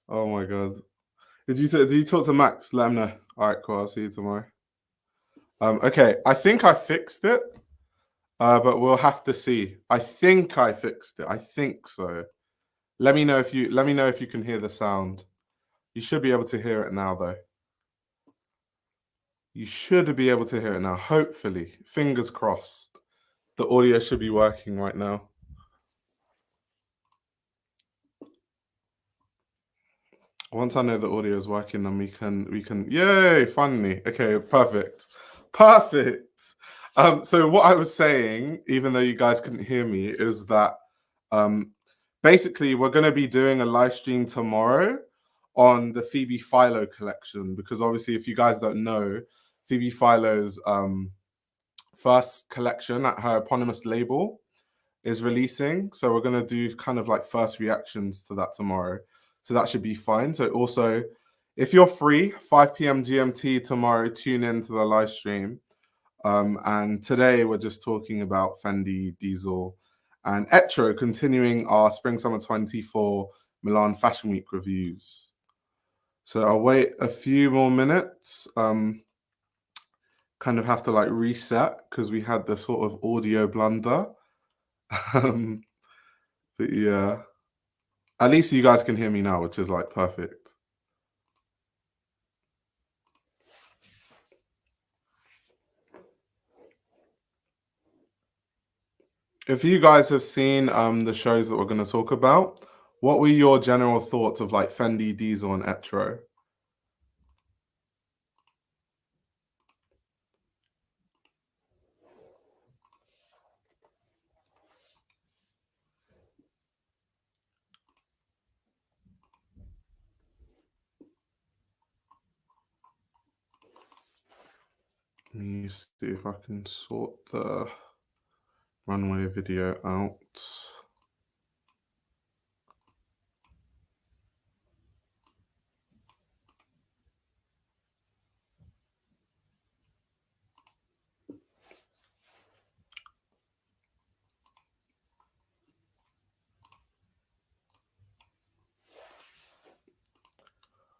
Oh my god. Did you talk to Max? Let him know. All right, cool. I'll see you tomorrow. Okay, I think I fixed it, but we'll have to see. I think I fixed it. I think so. Let me know if you can hear the sound. You should be able to hear it now, though. You should be able to hear it now. Hopefully, fingers crossed. The audio should be working right now. Once I know the audio is working, then we can. Yay! Finally. Okay. Perfect. Perfect. So what I was saying, even though you guys couldn't hear me, is that um, basically we're going to be doing a live stream tomorrow on the Phoebe Philo collection because obviously, if you guys don't know, Phoebe Philo's first collection at her eponymous label is releasing. So we're going to do kind of like first reactions to that tomorrow. So that should be fine. So also, if you're free, 5 p.m. GMT tomorrow, tune in to the live stream. And today we're just talking about Fendi, Diesel, and Etro, continuing our Spring Summer 24 Milan Fashion Week reviews. So I'll wait a few more minutes. Kind of have to like reset because we had the sort of audio blunder. But yeah, at least you guys can hear me now, which is like perfect. If you guys have seen the shows that we're going to talk about, what were your general thoughts of like Fendi, Diesel, and Etro? Let me see if I can sort the runway video out.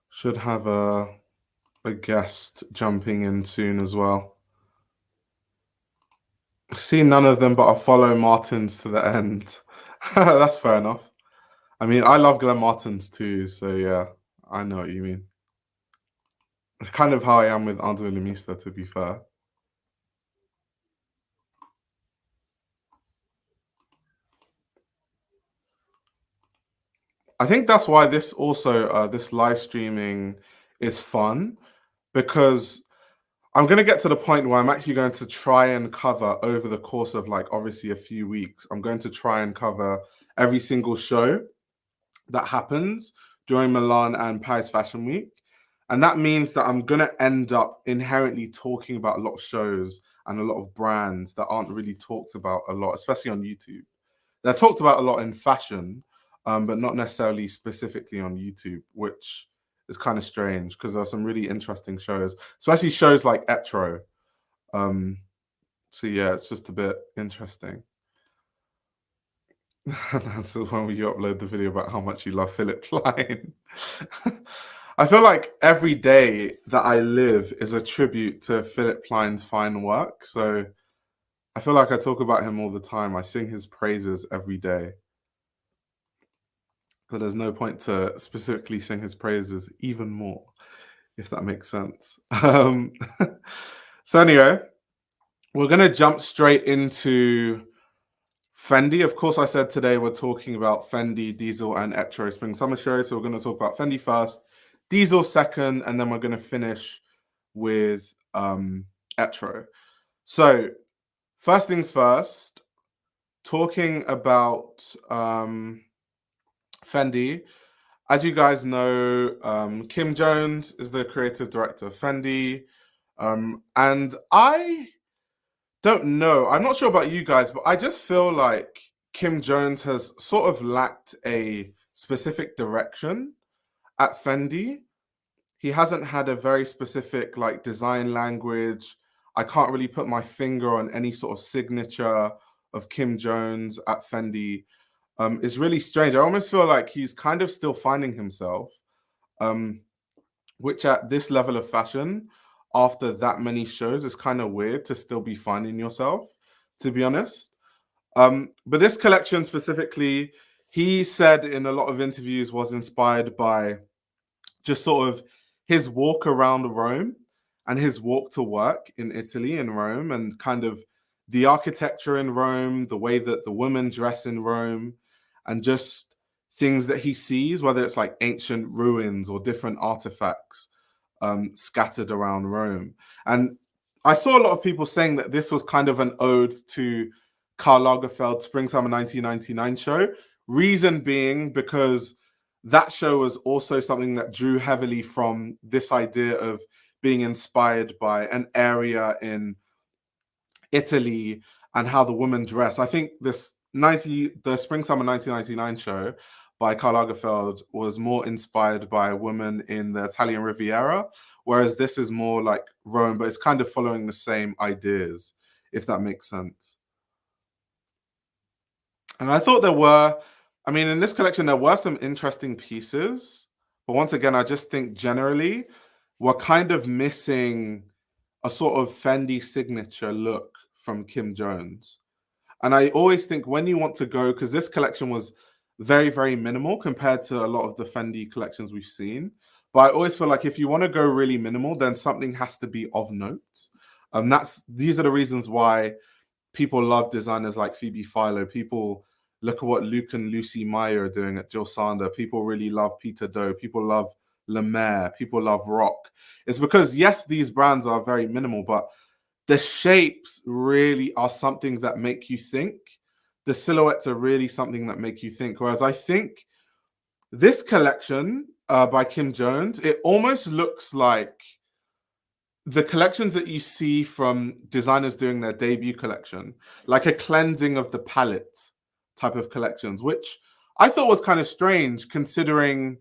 Should have a guest jumping in soon as well. See none of them, but I'll follow Martins to the end. That's fair enough. I mean, I love Glenn Martins too, so yeah, I know what you mean. It's kind of how I am with Andre Lemista, to be fair. I think that's why this also this live streaming is fun because I'm going to get to the point where I'm actually going to try and cover over the course of like obviously a few weeks. I'm going to try and cover every single show that happens during Milan and Paris Fashion Week. And that means that I'm going to end up inherently talking about a lot of shows and a lot of brands that aren't really talked about a lot, especially on YouTube. They're talked about a lot in fashion, but not necessarily specifically on YouTube, which is kind of strange because there are some really interesting shows, especially shows like Etro. So yeah, it's just a bit interesting. That's the one where you upload the video about how much you love Philip Line. I feel like every day that I live is a tribute to Philip Line's fine work. So I feel like I talk about him all the time. I sing his praises every day. So there's no point to specifically sing his praises even more, if that makes sense. So anyway, we're gonna jump straight into Fendi. Of course, I said today we're talking about Fendi, Diesel, and Etro Spring Summer Show. So we're going to talk about Fendi first, Diesel second, and then we're going to finish with Etro. So first things first, talking about Fendi. As you guys know, Kim Jones is the creative director of Fendi. And I don't know. I'm not sure about you guys, but I just feel like Kim Jones has sort of lacked a specific direction at Fendi. He hasn't had a very specific like design language. I can't really put my finger on any sort of signature of Kim Jones at Fendi. is really strange. I almost feel like he's kind of still finding himself, which at this level of fashion, after that many shows, is kind of weird to still be finding yourself, to be honest. But this collection specifically, he said in a lot of interviews, was inspired by just sort of his walk around Rome and his walk to work in Italy and Rome, and kind of the architecture in Rome, the way that the women dress in Rome, and just things that he sees, whether it's like ancient ruins or different artifacts scattered around Rome. And I saw a lot of people saying that this was kind of an ode to Karl Lagerfeld's Spring Summer 1999 show. Reason being because that show was also something that drew heavily from this idea of being inspired by an area in Italy and how the women dress. I think the Spring Summer 1999 show by Karl Lagerfeld was more inspired by women in the Italian Riviera, whereas this is more like Rome, but it's kind of following the same ideas, if that makes sense. And I thought in this collection, there were some interesting pieces. But once again, I just think generally we're kind of missing a sort of Fendi signature look from Kim Jones. And I always think when you want to go, because this collection was very, very minimal compared to a lot of the Fendi collections we've seen. But I always feel like if you want to go really minimal, then something has to be of note. These are the reasons why people love designers like Phoebe Philo. People look at what Luke and Lucy Meyer are doing at Jill Sander. People really love Peter Doe. People love Le Maire. People love Rock. It's because, yes, these brands are very minimal, but the shapes really are something that make you think. The silhouettes are really something that make you think. Whereas I think this collection by Kim Jones, it almost looks like the collections that you see from designers doing their debut collection, like a cleansing of the palette type of collections, which I thought was kind of strange considering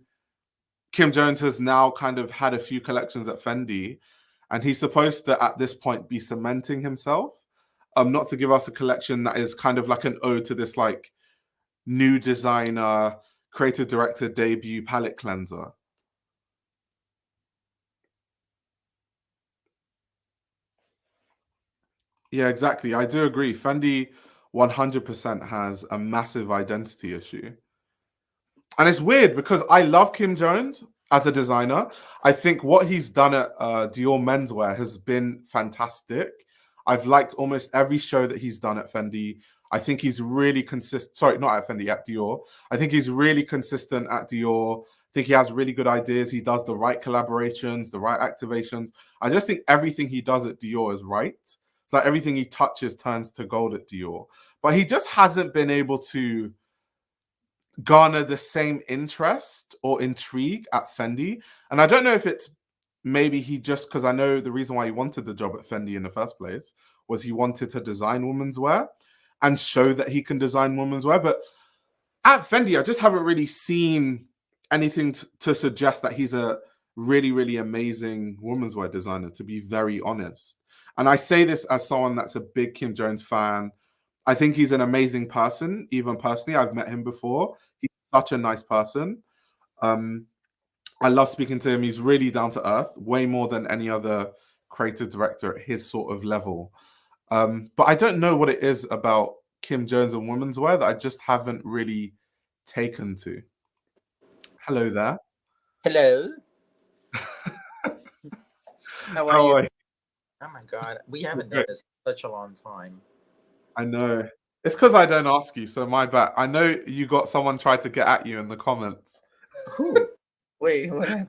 Kim Jones has now kind of had a few collections at Fendi, and he's supposed to at this point be cementing himself, not to give us a collection that is kind of like an ode to this like new designer, creative director debut palette cleanser. Yeah, exactly. I do agree. Fendi 100% has a massive identity issue. And it's weird because I love Kim Jones as a designer. I think what he's done at Dior Menswear has been fantastic. I've liked almost every show that he's done at Fendi. I think he's really consistent. Sorry, not at Fendi, at Dior. I think he's really consistent at Dior. I think he has really good ideas. He does the right collaborations, the right activations. I just think everything he does at Dior is right. It's like everything he touches turns to gold at Dior. But he just hasn't been able to garner the same interest or intrigue at Fendi. And I don't know if it's maybe he just, because I know the reason why he wanted the job at Fendi in the first place was he wanted to design women's wear and show that he can design women's wear. But at Fendi, I just haven't really seen anything to suggest that he's a really, really amazing women's wear designer, to be very honest. And I say this as someone that's a big Kim Jones fan. I think he's an amazing person, even personally. I've met him before. He's such a nice person. I love speaking to him. He's really down to earth, way more than any other creative director at his sort of level. But I don't know what it is about Kim Jones and women's wear that I just haven't really taken to. Hello there. Hello. How are How you? are you? Oh my God, we haven't done Great. this in such a long time. I know. It's because I don't ask you, so my bad. I know you got someone try to get at you in the comments. Who? Wait, what happened?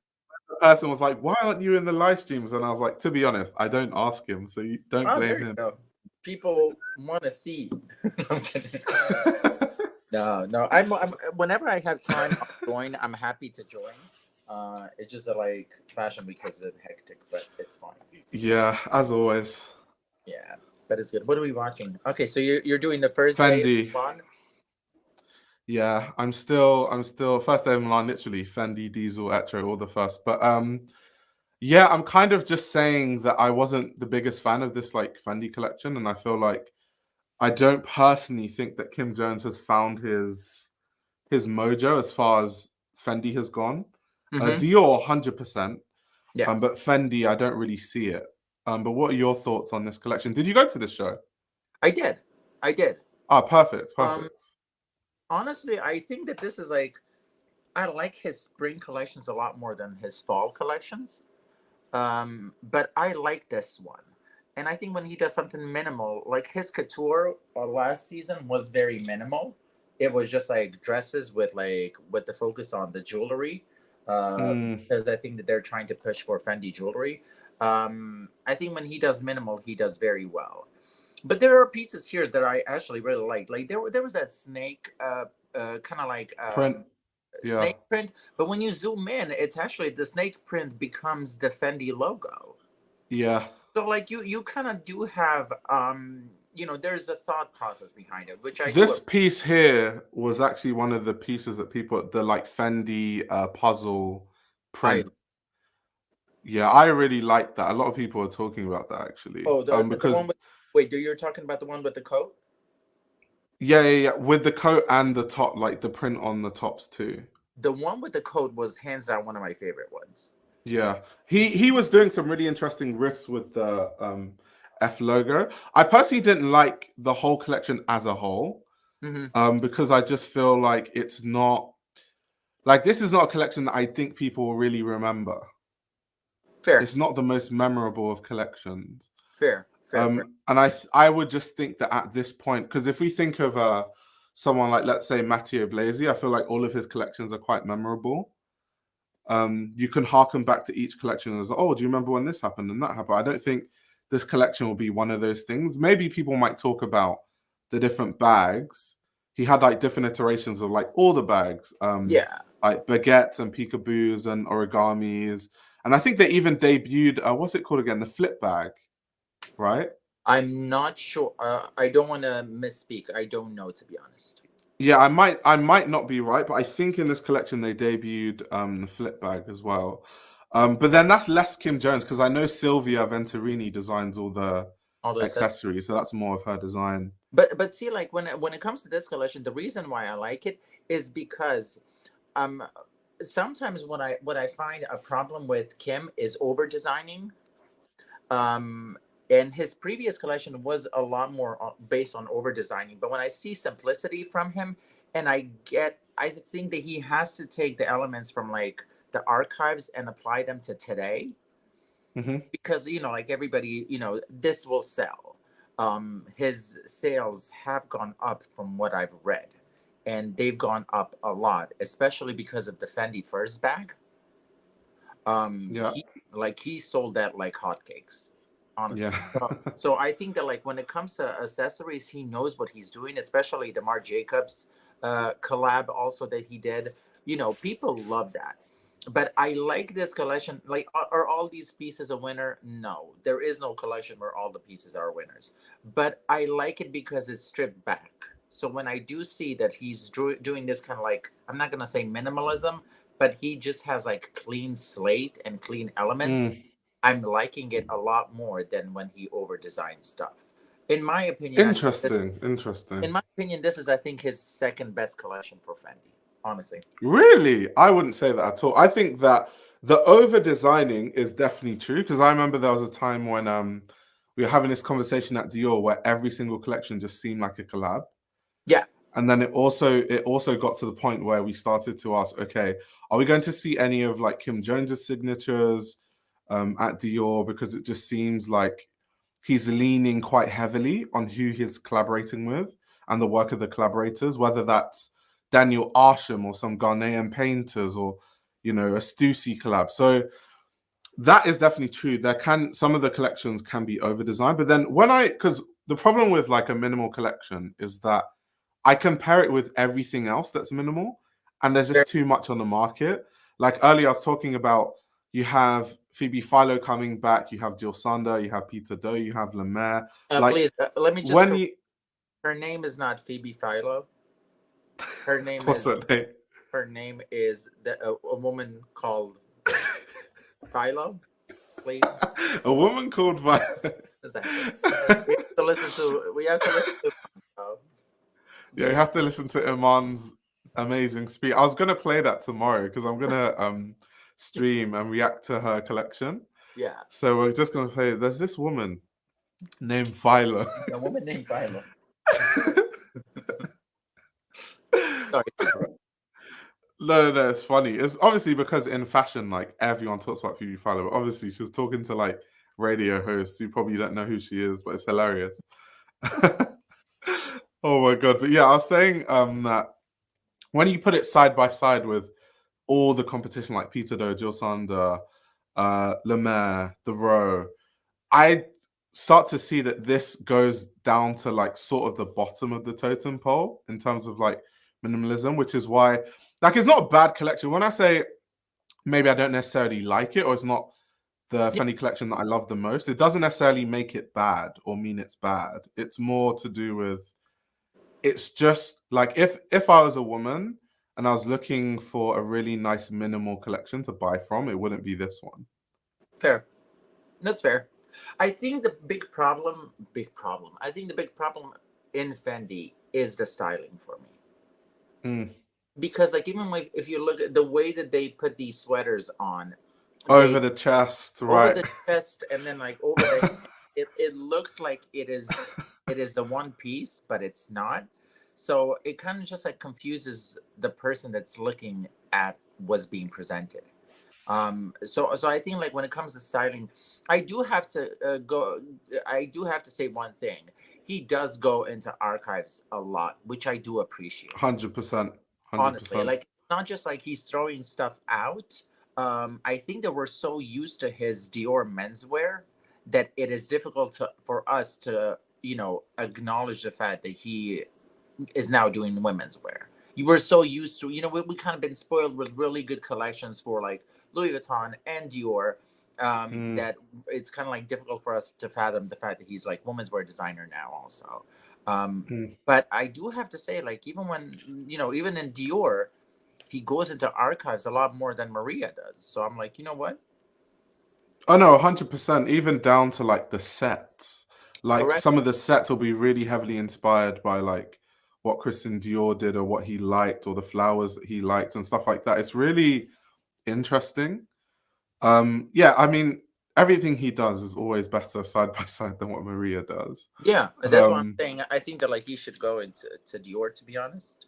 The person was like, "Why aren't you in the live streams?" And I was like, "To be honest, I don't ask him, so you don't Oh, blame there you him." go. People want to see. I'm kidding. No. I'm. Whenever I have time, I'll join. I'm happy to join. It's just that like Fashion Week is a bit hectic, but it's fine. Yeah, as always. Yeah, but it's good. What are we watching? Okay, so you're doing the first day of Fendi. Milan. Yeah, I'm still first day of Milan, literally Fendi, Diesel, Etro, all the first. But yeah, I'm kind of just saying that I wasn't the biggest fan of this like Fendi collection, and I feel like I don't personally think that Kim Jones has found his his mojo as far as Fendi has gone. Mm-hmm. Dior, 100%. Yeah, But Fendi, I don't really see it. But what are your thoughts on this collection? Did you go to this show? I did. I did. Ah, perfect, Um, perfect. honestly, I think that this is like I like his spring collections a lot more than his fall collections. But I like this one. And I think when he does something minimal, like his couture last season was very minimal. It was just like dresses with the focus on the jewelry. Mm, Because I think that they're trying to push for Fendi jewelry. I think when he does minimal, he does very well. But there are pieces here that I actually really like. Like there was that snake, kind of like print, yeah. snake print, but when you zoom in, it's actually the snake print becomes the Fendi logo. Yeah. So like you kind of do have there's a thought process behind it, which I do. This piece here was actually one of the pieces that people, the like Fendi puzzle I print. Yeah, I really like that. A lot of people are talking about that actually. oh the one Because with wait, do you're talking about the one with the coat? yeah, with the coat and the top, like the print on the tops too. The one with the coat was hands down one of my favorite ones. Yeah, he was doing some really interesting riffs with the F logo. I personally didn't like the whole collection as a whole, Mm-hmm. because I just feel like it's not like this is not a collection that I think people will really remember. Fair, It's not the most memorable of collections. fair, fair, fair. And I would just think that at this point, because if we think of someone like, let's say, Matteo Blasi, I feel like all of his collections are quite memorable. You can harken back to each collection as, oh, do you remember when this happened and that happened? I don't think this collection will be one of those things. Maybe people might talk about the different bags. He had like different iterations of like all the bags, Yeah, like baguettes and peekaboos and origamis. And I think they even debuted, what's it called again? The flip bag, right? I'm not sure. I don't want to misspeak. I don't know, to be honest. Yeah, I might not be right, but I think in this collection they debuted the flip bag as well. But then that's less Kim Jones because I know Silvia Venturini designs all the All those accessories, so that's more of her design. but see, like when it comes to this collection, the reason why I like it is because um sometimes what I find a problem with Kim is over designing. um and his previous collection was a lot more based on over designing, but when I see simplicity from him, and I think that he has to take the elements from like the archives and apply them to today, Hmm. because like everybody, this will sell. His sales have gone up from what I've read, and they've gone up a lot, especially because of the Fendi first bag. Yeah, He sold that like hotcakes, yeah, honestly. So I think that like when it comes to accessories, he knows what he's doing, especially the Marc Jacobs collab also that he did. People love that. But I like this collection. Like, are all these pieces a winner? No, there is no collection where all the pieces are winners. But I like it because it's stripped back. So when I do see that he's doing this kind of like, I'm not gonna say minimalism, but he just has like clean slate and clean elements. mm. I'm liking it a lot more than when he over designs stuff. In my opinion, Interesting, in interesting. my opinion, this is I think his second best collection for Fendi. Honestly, Really, I wouldn't say that at all. I think that the over designing is definitely true because I remember there was a time when we were having this conversation at Dior where every single collection just seemed like a collab. yeah, And then it also got to the point where we started to ask, okay, are we going to see any of like Kim Jones's signatures at Dior? Because it just seems like he's leaning quite heavily on who he's collaborating with and the work of the collaborators, whether that's Daniel Arsham or some Ghanaian painters or a Stussy collab. So that is definitely true. Some of the collections can be over designed, but then because the problem with like a minimal collection is that I compare it with everything else that's minimal, and there's just too much on the market. Like earlier, I was talking about you have Phoebe Philo coming back, you have Jill Sander, you have Peter Doe, you have Lemaire. Like please let me just when you her name is not Phoebe Philo. Her name what's is that name? a woman called Philo. Please, A woman called by. exactly. We have to listen to Yeah, you have to listen to Iman's Amazing speech. I was gonna play that tomorrow because I'm gonna stream and react to her collection. Yeah, So we're just gonna play. There's this woman named Viola. a woman named Philo. Sorry. No, it's funny. It's obviously because in fashion, like everyone talks about Phoebe Philo, but obviously she was talking to like radio hosts who probably don't know who she is, but it's hilarious. Oh my god. But yeah, I was saying that when you put it side by side with all the competition like Peter Doe, Jill Sander, Lemaire, The Row, I start to see that this goes down to like sort of the bottom of the totem pole in terms of like minimalism, which is why like it's not a bad collection. When I say maybe I don't necessarily like it or it's not the Yeah, Fendi collection that I love the most, it doesn't necessarily make it bad or mean it's bad. It's more to do with it's just like if I was a woman and I was looking for a really nice minimal collection to buy from, it wouldn't be this one. fair. That's fair. I think the big problem. I think the big problem in Fendi is the styling for me. Mm. Because like even like if you look at the way that they put these sweaters on, Over they the chest, over right? the chest and then like over the it looks like it is the one piece, but it's not. So it kind of just like confuses the person that's looking at what's being presented. So I think like when it comes to styling, I do have to I do have to say one thing. He does go into archives a lot, which I do appreciate. 100%, hundred Honestly, percent. like not just like he's throwing stuff out. I think that we're so used to his Dior menswear that it is difficult for us to acknowledge the fact that he is now doing women's wear. You were so used to, we kind of been spoiled with really good collections for like Louis Vuitton and Dior, Mm, that it's kind of like difficult for us to fathom the fact that he's like women's wear designer now also. Um, mm. but I do have to say, like, even when, even in Dior, he goes into archives a lot more than Maria does. So I'm like, you know what? Oh no, 100%. Even down to like the sets. Like Correct. some of the sets will be really heavily inspired by like what Christian Dior did or what he liked or the flowers that he liked and stuff like that. It's really interesting. Yeah, I mean, everything he does is always better side by side than what Maria does. Yeah, that's what I'm Um, saying. I think that like he should go into Dior, to be honest.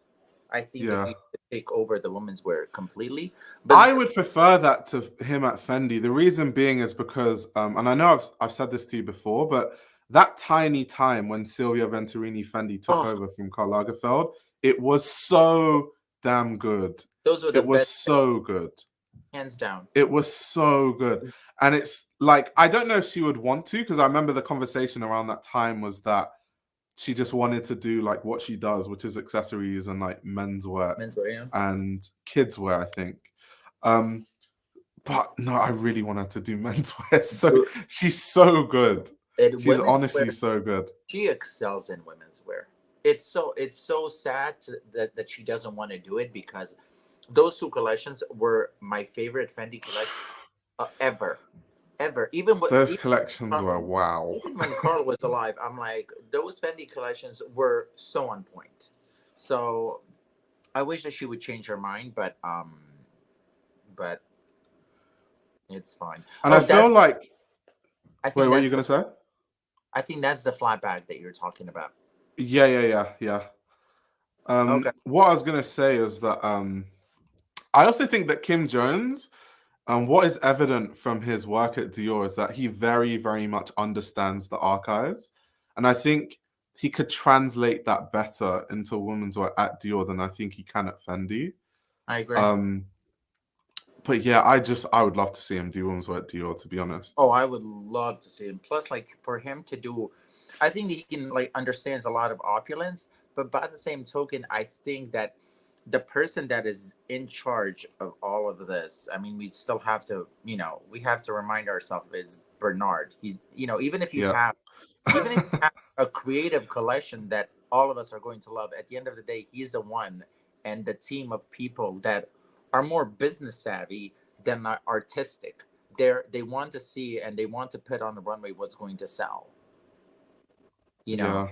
I think that yeah. he should take over the women's wear completely. But I would prefer that to him at Fendi. The reason being is because, and I know I've said this to you before, but that tiny time when Silvia Venturini Fendi took oh, over from Karl Lagerfeld, it was so damn good. those were the It was best, so good. hands down. It was so good. And it's like, I don't know if she would want to, because I remember the conversation around that time was that she just wanted to do like what she does, which is accessories and like menswear Menswear, yeah. and kidswear, I think. Um, but no, I really want her to do menswear. So she's so good. And She's women's wear, honestly so good. she excels in women's wear. It's so sad that she doesn't want to do it, because those two collections were my favorite Fendi collection ever, ever. Even with Those collections were Carl, wow. even when Carl was alive, I'm like, those Fendi collections were so on point. So I wish that she would change her mind, but it's fine. And I Oh, feel like, I wait, think what are you that's the gonna say? I think that's the flat bag that you're talking about. Yeah. Okay. What I was gonna say is that I also think that Kim Jones, what is evident from his work at Dior is that he very, very much understands the archives. And I think he could translate that better into women's wear at Dior than I think he can at Fendi. I agree. Um, but yeah, I would love to see him do women's wear at Dior, to be honest. Oh, I would love to see him. Plus, like for him to do, I think that he can like understands a lot of opulence, but by the same token, I think that the person that is in charge of all of this, I mean, we still have to, we have to remind ourselves it's Bernard. He, even if you Yeah. have, even if you have a creative collection that all of us are going to love, at the end of the day, he's the one and the team of people that are more business savvy than are artistic. They want to see and they want to put on the runway what's going to sell. You know,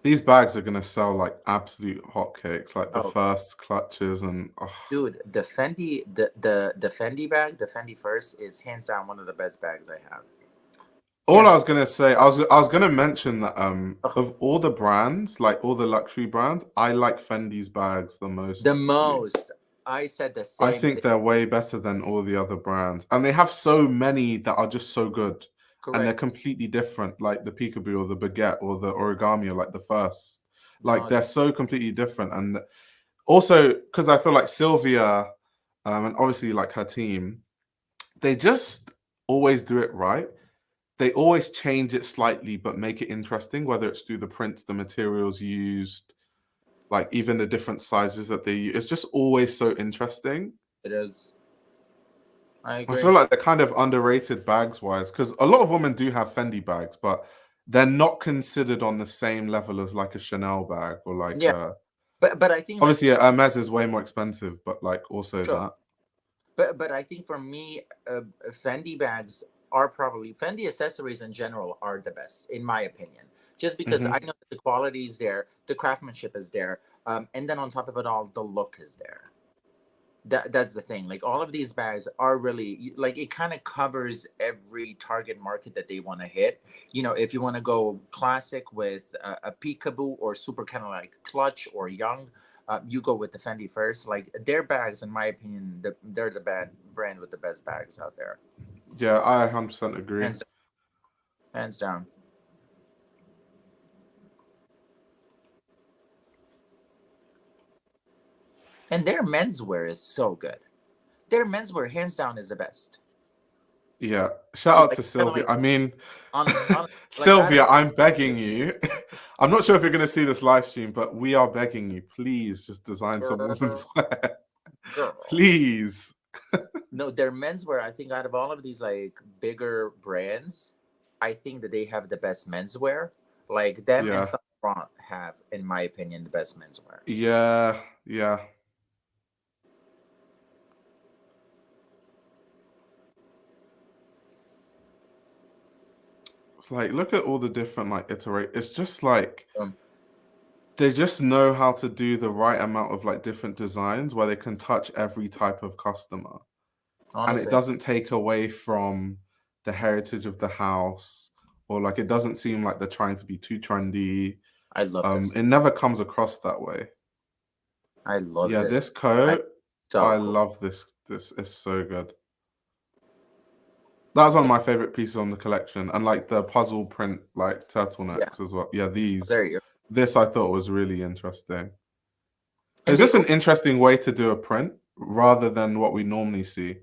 Yeah. These bags are gonna sell like absolute hotcakes, like the Oh, first clutches and dude, the Fendi, the Fendi bag, the Fendi First is hands down one of the best bags I have. all I Hands. was gonna say, I was gonna mention that Ugh, of all the brands, like all the luxury brands, I like Fendi's bags the most the actually. most. I said the I same think thing. they're way better than all the other brands. And they have so many that are just so good. And they're Correct. completely different, like the peekaboo or the baguette or the origami or like the first. Like No, they're so completely different. And also, because I feel like Sylvia, and obviously like her team, they just always do it right. They always change it slightly, but make it interesting, whether it's through the prints, the materials used, like even the different sizes that they use. It's just always so interesting. it is. I I feel agree. like they're kind of underrated bags wise because a lot of women do have Fendi bags, but they're not considered on the same level as like a Chanel bag or like Yeah, but I think like obviously a Hermes is way more expensive, but like also sure. that. But I think for me, Fendi bags are probably Fendi accessories in general are the best in my opinion. Just because I Hmm. know that the quality is there, the craftsmanship is there, and then on top of it all, the look is there. That's the thing. Like all of these bags are really like it kind of covers every target market that they want to hit. You know, if you want to go classic with a peekaboo or super kind of like clutch or young, you go with the Fendi first. Like their bags, in my opinion, they're the brand with the best bags out there, Yeah, I 100% agree. hands down. Hands down. And their menswear is so good. Their menswear, hands down, is the best. Yeah, shout out Like to kind of Sylvia. like I mean, on like I don't Sylvia, know. I'm begging you. I'm not sure if you're going to see this live stream, but we are begging you. Please just design some women's Girl, wear. girl. Please. No, their menswear, I think out of all of these like bigger brands, I think that they have the best menswear. Like them and Yeah. Saint Laurent have, in my opinion, the best menswear. Yeah. Yeah. It's like, look at all the different like iterate. It's just like Um, they just know how to do the right amount of like different designs where they can touch every type of customer. And it honestly, doesn't take away from the heritage of the house or like it doesn't seem like they're trying to be too trendy. I love this. It never comes across that way. I love Yeah, this. this I coat, so I cool. love this. This is so good. That was one of my favorite pieces on the collection, and like the puzzle print, like Yeah, turtlenecks as well. Yeah, these. there you go. This I thought was really interesting. And It's they just an interesting way to do a print rather than what we normally see.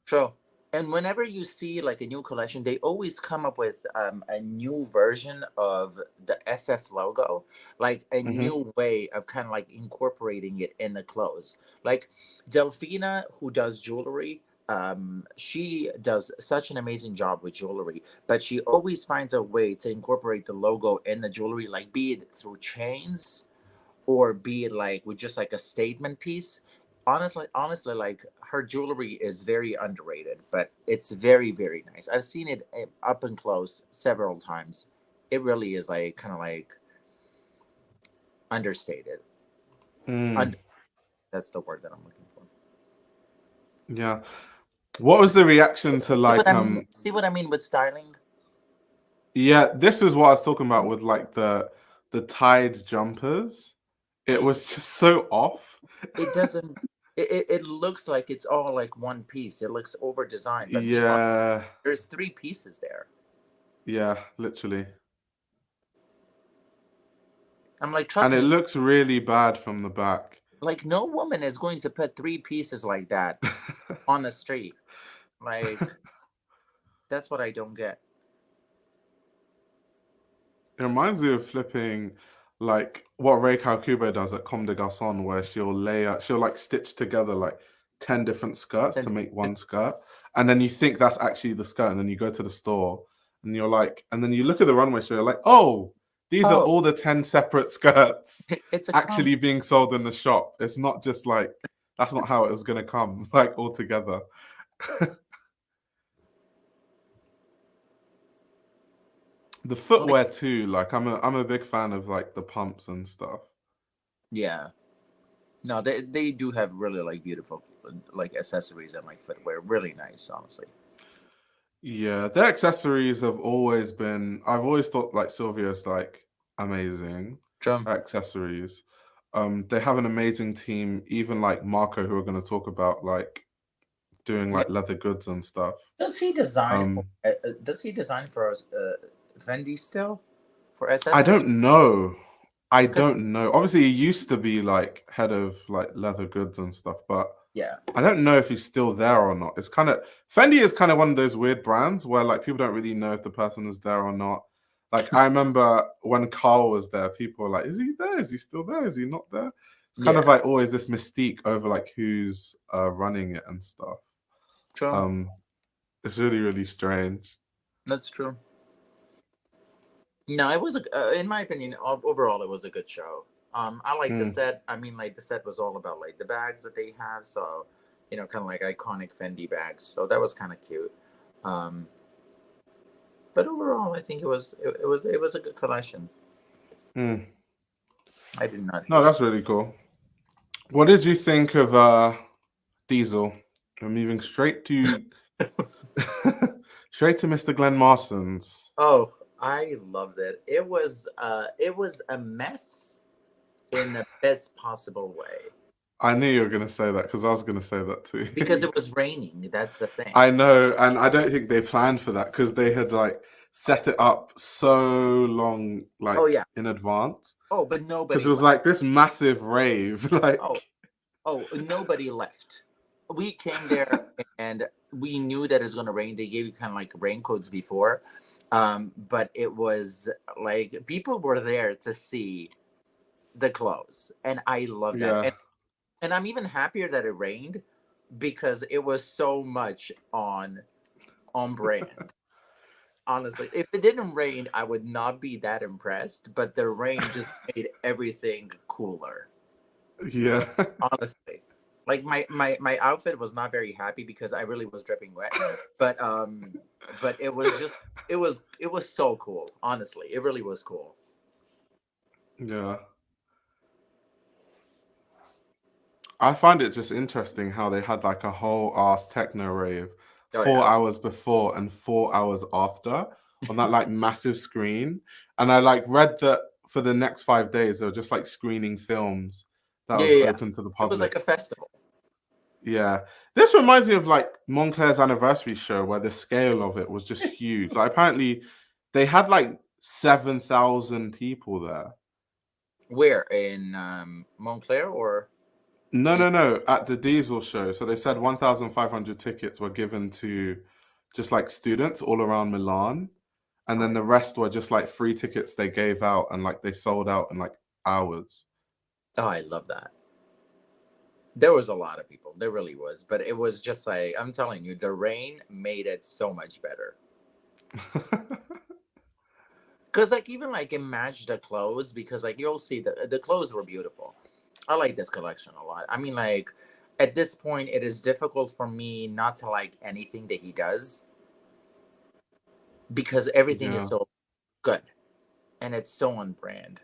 so, and whenever you see like a new collection, they always come up with a new version of the FF logo, like a Hmm. new way of kind of like incorporating it in the clothes. Like Delphina, who does jewelry, she does such an amazing job with jewelry, but she always finds a way to incorporate the logo in the jewelry, like be it through chains or be it like with just like a statement piece. Honestly, like her jewelry is very underrated, but it's very, very nice. I've seen it up and close several times. It really is like kind of like understated. Mm, Under, that's the word that I'm looking for. yeah. What was the reaction to See what like I mean? See what I mean with styling? yeah, this is what I was talking about with like the tied jumpers. It It was just so off. it doesn't. It looks like it's all like one piece. It looks over designed, but meanwhile, Yeah, there's three pieces there. yeah, literally. I'm like, trust And it me, looks really bad from the back. like no woman is going to put three pieces like that on the street. Like that's what I don't get. It reminds me of flipping like what Rei Kawakubo does at Comme des Garçons, where she'll like stitch together like 10 different skirts to And make one skirt. And then you think that's actually the skirt. And then you go to the store and you're like, and then you look at the runway show, you're like, oh, these are oh, all the 10 separate skirts it's a actually being sold in the shop. It's not just like, that's not how it was going to come, like all together. The Like, footwear too, like I'm a big fan of like the pumps and stuff. yeah, no, they do have really like beautiful like accessories and like footwear, really nice, honestly. Yeah, their accessories have always been. I've always thought like Sylvia's like amazing True. accessories. They have an amazing team. Even like Marco, who we're going to talk about, like doing Yeah. like leather goods and stuff. Does he design for? Um, Does he design for Fendi still for I accessories? don't know. I 'Cause- don't know. Obviously, he used to be like head of like leather goods and stuff, but yeah, I don't know if he's still there or not. It's kind of Fendi is kind of one of those weird brands where like people don't really know if the person is there or not. Like I remember when Carl was there, people were like, "Is he there? Is he still there? Is he not there?" It's kind of yeah, like always this mystique over like who's running it and stuff. true. Um, it's really really strange. That's true. No, it was in my opinion, overall, it was a good show. I like the Mm, set. I mean, like the set was all about like the bags that they have, so kind of like iconic Fendi bags. So that was kind of cute. Um, but overall, I think it was a good collection. mm. I did not No, hate that's really cool. What did you think of Diesel? We're moving straight to it. straight to Mr. Glenn Marston's. Oh, I loved it. It was a mess in the best possible way I knew you were going to say that because I was going to say that too. because it was raining. That's the thing. I know, and I don't think they planned for that because they had like set it up so long, Oh like yeah. in advance. Oh, but Because nobody it was left. like this massive rave, Oh, like oh, nobody left. We came there and we knew that it's gonna rain. They gave you kind of like raincoats before, but it was like people were there to see the clothes, and I love that. yeah, And I'm even happier that it rained because it was so much on brand. Honestly, if it didn't rain, I would not be that impressed. But the rain just made everything cooler. yeah, Honestly, like my outfit was not very happy because I really was dripping wet. But it was just it was so cool. Honestly, it really was cool. yeah. I find it just interesting how they had like a whole ass techno rave Oh 4 hours before and 4 hours after on that like massive screen. And I like read that for the next 5 days, they were just like screening films that yeah, was yeah, yeah. open to the It was like public. a festival. Yeah. This reminds me of like Montclair's anniversary show where the scale of it was just huge. Like apparently they had like 7,000 people there. Where in Montclair or No, in? no, no. At the Diesel show. So they said 1,500 tickets were given to just like students all around Milan. And Oh, then the rest were just like free tickets they gave out and like they sold out in like hours. oh, I love that. There was a lot of people. There really was, but it was just like I'm telling you, the rain made it so much better. Cause like even like it matched the clothes because like you'll see the clothes were beautiful. I like this collection a lot. I mean like at this point it is difficult for me not to like anything that he does because everything is Yeah. so good and it's so on brand.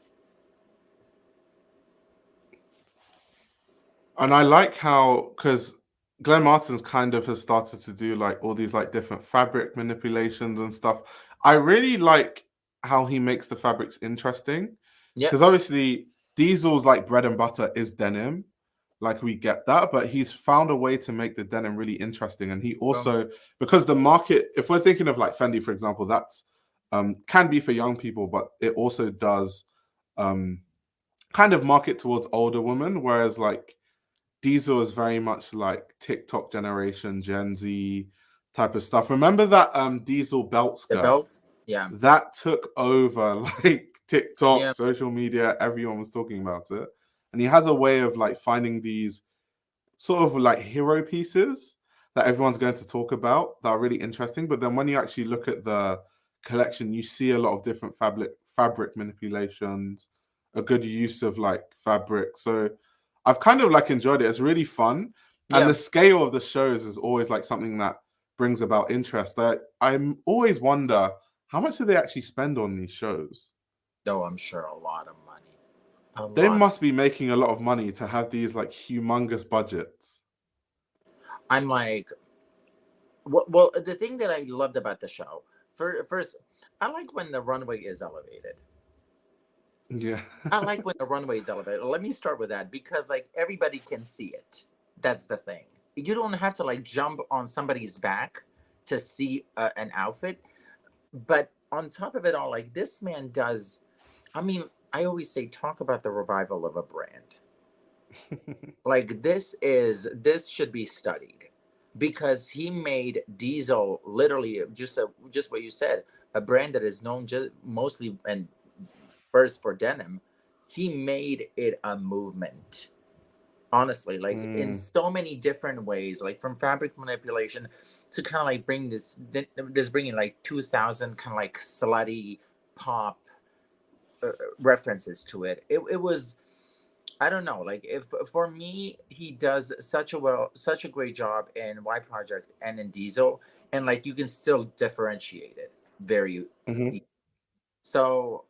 And I like how, because Glenn Martin's kind of has started to do like all these like different fabric manipulations and stuff. I really like how he makes the fabrics interesting Yep. because obviously Diesel's like bread and butter is denim. Like we get that, but he's found a way to make the denim really interesting. And he Well, also, because the market, if we're thinking of like Fendi, for example, that's can be for young people, but it also does um kind of market towards older women, whereas like Diesel is very much like TikTok generation, Gen Z type of stuff. Remember that Diesel belt the skirt? belt, yeah, That took over like yeah, TikTok, social media, everyone was talking about it. And he has a way of like finding these sort of like hero pieces that everyone's going to talk about that are really interesting. But then when you actually look at the collection, you see a lot of different fabric manipulations, a good use of like fabric. So I've kind of like enjoyed it. It's really fun. And yeah. the scale of the shows is always like something that brings about interest. I always wonder How much do they actually spend on these shows? Oh, I'm sure a lot of money. A They lot. must be making a lot of money to have these like humongous budgets. I'm like, well, the thing that I loved about the show, first, I like when the runway is elevated. Yeah. I like when the runway is elevated. Let me start with that because like everybody can see it. That's the thing. You don't have to like jump on somebody's back to see an outfit. But on top of it all, like this man does. I mean, I always say, talk about the revival of a brand. Like this should be studied because he made Diesel literally just what you said, a brand that is known just mostly and first for denim. He made it a movement, honestly, like in Mm, so many different ways, like from fabric manipulation to kind of like bring this bringing like 2000 kind of like slutty pop references to it. It was, I don't know, like if for me he does such a great job in Y Project and in Diesel, and like you can still differentiate it very mhm. e- so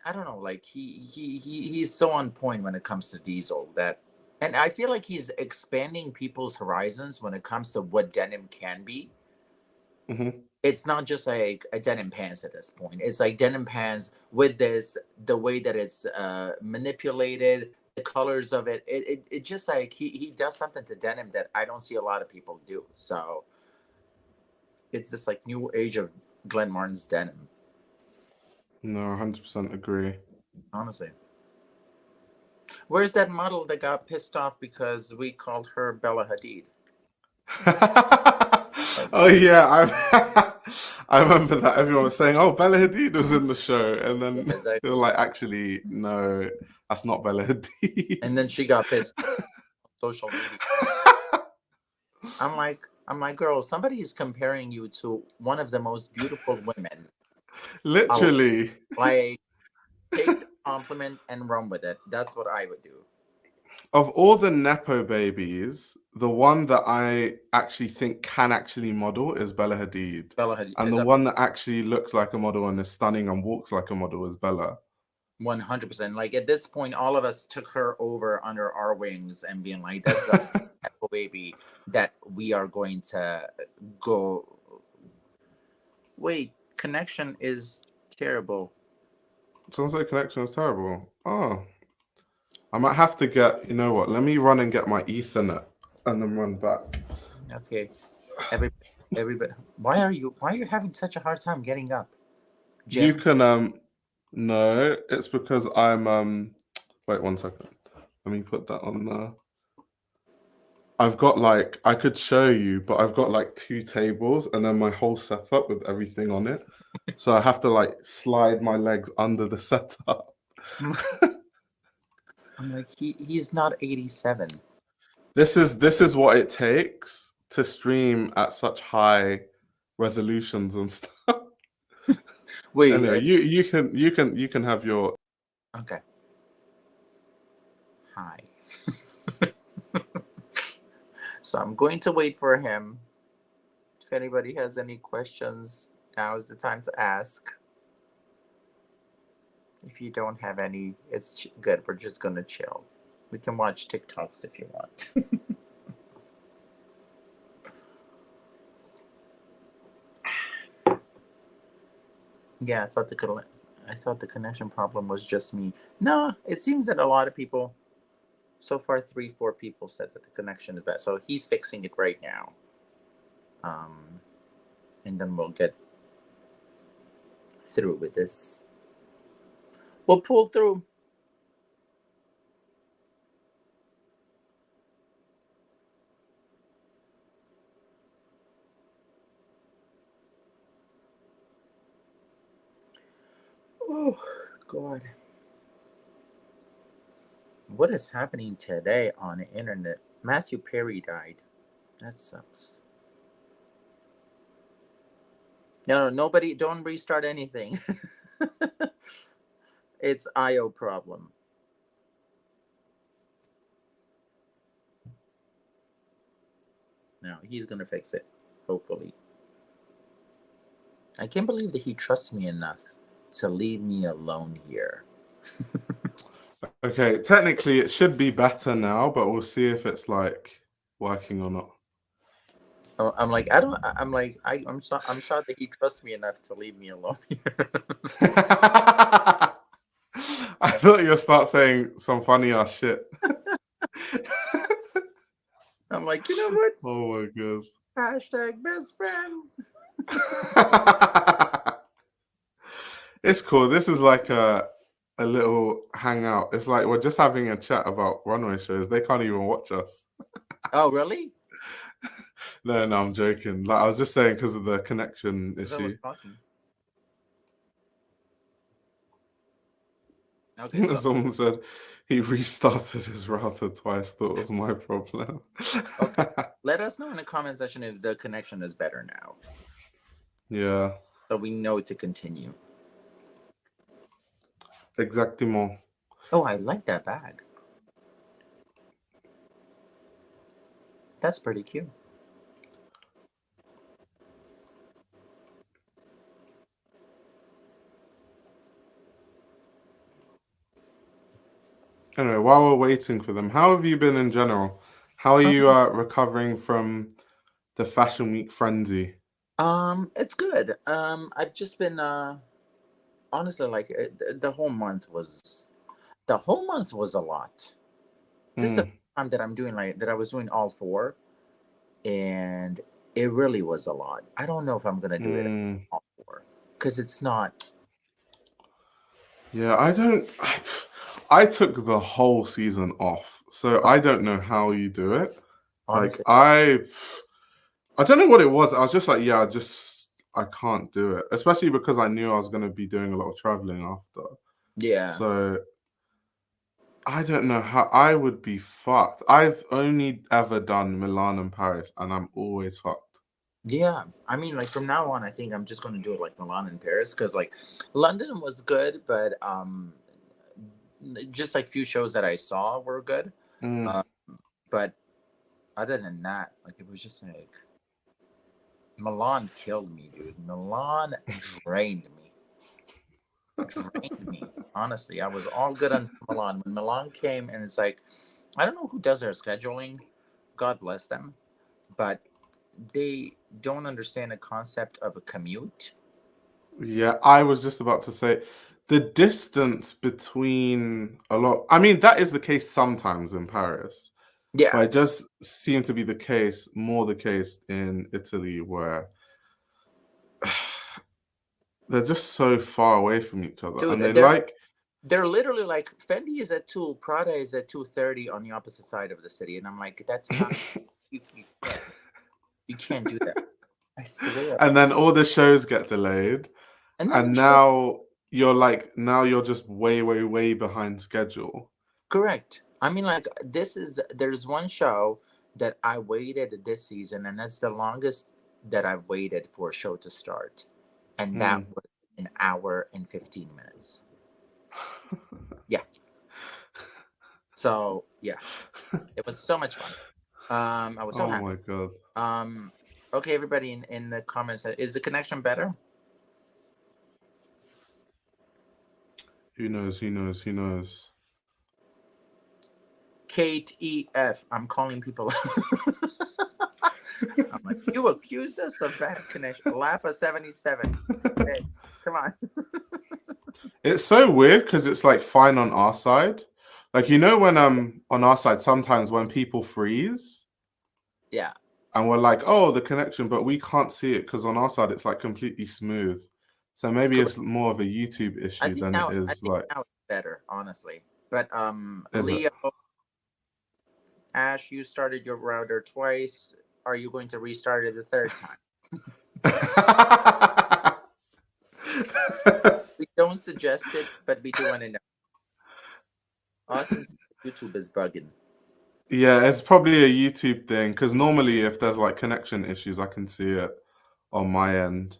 I don't know, like he's so on point when it comes to Diesel that, and I feel like he's expanding people's horizons when it comes to what denim can be. Mhm. It's not just like a denim pants at this point. It's like denim pants with this, the way that it's manipulated, the colors of it. It just like he does something to denim that I don't see a lot of people do. So it's this like new age of Glenn Martin's denim. No, 100% agree. Honestly, where's that model that got pissed off because we called her Bella Hadid? Oh yeah, I I remember that everyone was saying, "Oh, Bella Hadid was in the show," and Yeah, then they were exactly. like, "Actually, no, that's not Bella Hadid." And then she got pissed on social media. I'm like, girl, somebody is comparing you to one of the most beautiful women. I'll Literally, like take the compliment and run with it. That's what I would do. of all the nepo babies, the one that I actually think can actually model is Bella Hadid, Bella Hadid and is the a one that actually looks like a model and is stunning and walks like a model is Bella. 100%. Like at this point, all of us took her over under our wings and being like, that's a beautiful baby that we are going to go. Wait, connection is terrible. Sounds like connection is terrible. Oh, I might have to get. You know what? Let me run and get my Ethernet and then run back. Okay, every everybody. Why are you having such a hard time getting up? You Gym? can no, it's because I'm wait 1 second. Let me put that on there. I've got like I could show you, but I've got like 2 tables and then my whole setup with everything on it. So I have to like slide my legs under the setup. I'm like, he's not 87. This is what it takes to stream at such high resolutions and stuff. Wait, Anyway, you can have your okay. Hi. So I'm going to wait for him. If anybody has any questions, now is the time to ask. If you don't have any, it's good. We're just gonna chill. We can watch TikToks if you want. Yeah, I thought the connection problem was just me. No, it seems that a lot of people, so far 3, 4 people said that the connection is bad. So he's fixing it right now. Um, and then we'll get through with this. We'll pull through. Oh God. What is happening today on the internet? Matthew Perry died. That sucks. No, nobody, don't restart anything. It's IO problem. No, he's gonna fix it. Hopefully. I can't believe that he trusts me enough to leave me alone here. Okay, technically it should be better now, but we'll see if it's like working or not. I'm like, I don't. I'm like, I'm shocked that he trusts me enough to leave me alone here. I thought you'll start saying some funny ass shit. I'm like, you know what? Oh my god. Hashtag best friends. It's cool. This is like a little hangout. It's like we're just having a chat about runway shows. They can't even watch us. Oh, really? No, I'm joking. Like I was just saying because of the connection Because I was issue. talking. Okay, so Someone said he restarted his router twice. Thought it was my problem. okay. Let us know in the comment section if the connection is better now, Yeah, so we know to continue. exactement. Oh, I like that bag. That's pretty cute. Anyway, while we're waiting for them, how have you been in general? How are you recovering from the Fashion Week frenzy? It's good. I've just been honestly like the whole month was a lot. This is the first time that I'm doing like that. I was doing all four, and it really was a lot. I don't know if I'm gonna do it all four because it's not. Yeah, I don't. I took the whole season off, so I don't know how you do it. Like Honestly, I don't know what it was. I was just like, yeah, I can't do it, especially because I knew I was going to be doing a lot of traveling after. yeah, So I don't know how I would be fucked. I've only ever done Milan and Paris, and I'm always fucked. yeah. I mean, like from now on, I think I'm just gonna do it like Milan and Paris because like London was good, but just like few shows that I saw were good. Mm. But other than that, like it was just like Milan killed me, dude. Milan drained me. Drained me. Honestly, I was all good until Milan. When Milan came, and it's like, I don't know who does their scheduling. God bless them, but they don't understand the concept of a commute. Yeah, I was just about to say the distance between a lot. I mean, that is the case sometimes in Paris. Yeah, But it does seem to be more the case in Italy, where they're just so far away from each other, dude, and they're literally like Fendi is at 2, Prada is at 2:30 on the opposite side of the city, and I'm like, that's not you can't do that. I swear. and then all the shows get delayed, And then and the shows. now you're just way, way, way behind schedule. Correct. I mean, like there's one show that I waited this season, and that's the longest that I've waited for a show to start, and that was an hour and 15 minutes. Yeah. So yeah, it was so much fun. I was so Oh happy. my god. Okay, everybody in the comments, is the connection better? Who knows? Who knows? Who knows? Kate EF, I'm calling people. I'm like, you accused us of bad connection. Lapa 77. Hey, come on. It's so weird because it's like fine on our side. Like when on our side sometimes when people freeze Yeah. and we're like, oh, the connection, but we can't see it because on our side it's like completely smooth. So maybe Correct. it's more of a YouTube issue than it I is think like. now it's better, honestly. But Is it? Leo, Ash, you started your router twice. Are you going to restart it the third time? We don't suggest it, but we do want to know. Austin's YouTube is bugging. Yeah, it's probably a YouTube thing because normally if there's like connection issues, I can see it on my end.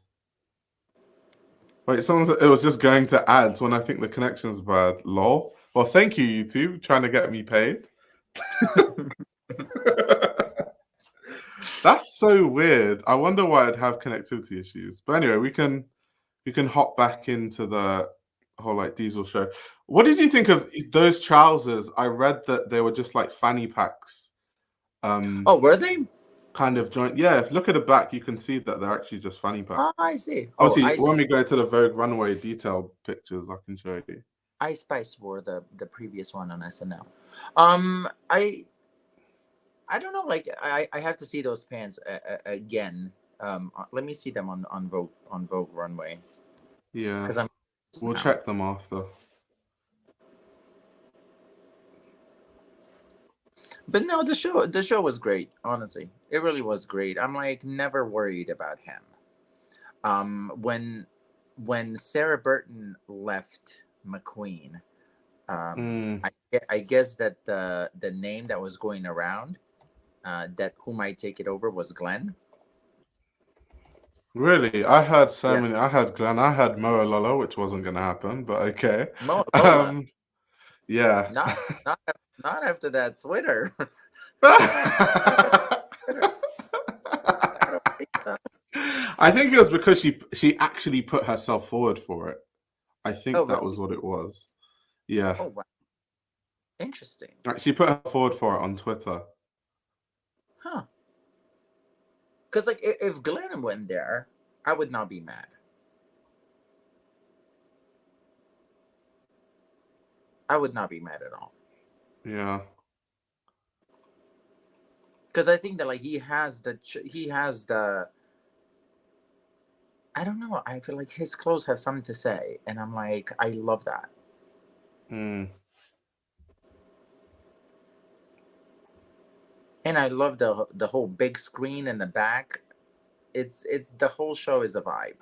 Wait, someone said it was just going to ads when I think the connection's bad. Lol. Well, thank you, YouTube, trying to get me paid. That's so weird. I wonder why I'd have connectivity issues. But anyway, we can hop back into the whole like Diesel show. What did you think of those trousers? I read that they were just like fanny packs. Oh, were they? Kind of joint. Yeah, if you look at the back, you can see that they're actually just fanny packs. Oh, I see. Oh, Obviously, when we go to the Vogue runway detail pictures, I can show you. Ice Spice wore the previous one on SNL. I don't know. Like I have to see those pants again. Let me see them on Vogue runway. Yeah, because we'll check them after. But no, the show was great. Honestly, it really was great. I'm like never worried about him. When Sarah Burton left McQueen, I guess that the name that was going around, that who might take it over was Glenn. Really, I heard so many. I heard Glenn. I heard Moa Lolo, which wasn't gonna happen, but okay. Lola. Yeah. Not after that Twitter. I think it was because she actually put herself forward for it. I think that really? was what it was. Yeah. Oh, wow. Interesting. Like, she put her forward for it on Twitter. Huh. Because like if Glenn went there, I would not be mad. I would not be mad at all. Yeah. Because I think that like he has the I don't know. I feel like his clothes have something to say, and I'm like, I love that. Mm. And I love the whole big screen in the back. It's the whole show is a vibe.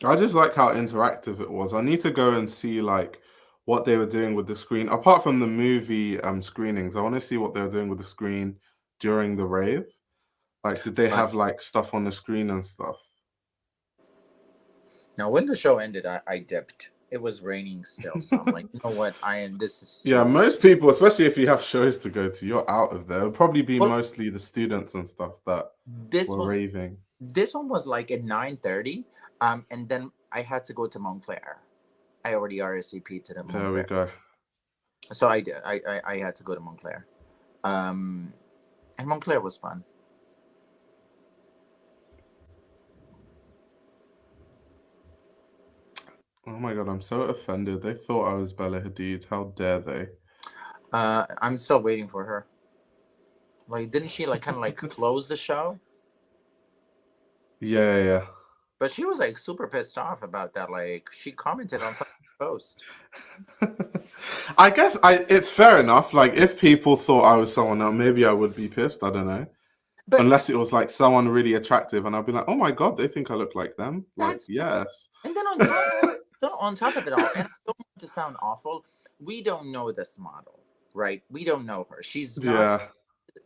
I just like how interactive it was. I need to go and see like what they were doing with the screen. Apart from the movie screenings, I want to see what they were doing with the screen during the rave. Like, did they have like stuff on the screen and stuff? Now, when the show ended, I dipped. It was raining still, so I'm like, you know what? This is Yeah, most people, especially if you have shows to go to, you're out of there. It'll probably be mostly the students and stuff that were raving. This one was like at 9:30, and then I had to go to Montclair. I already RSVP'd to the Montclair. There we go. So I did. I had to go to Montclair, and Montclair was fun. Oh my god, I'm so offended. They thought I was Bella Hadid. How dare they? I'm still waiting for her. Like, didn't she like kind of like close the show? Yeah. But she was like super pissed off about that. Like, she commented on some post. I guess it's fair enough. Like, if people thought I was someone else, maybe I would be pissed. I don't know. But unless it was like someone really attractive, and I'd be like, "Oh my god, they think I look like them." Like, yes. And then on top of it all, and I don't want to sound awful, we don't know this model, right? We don't know her. She's not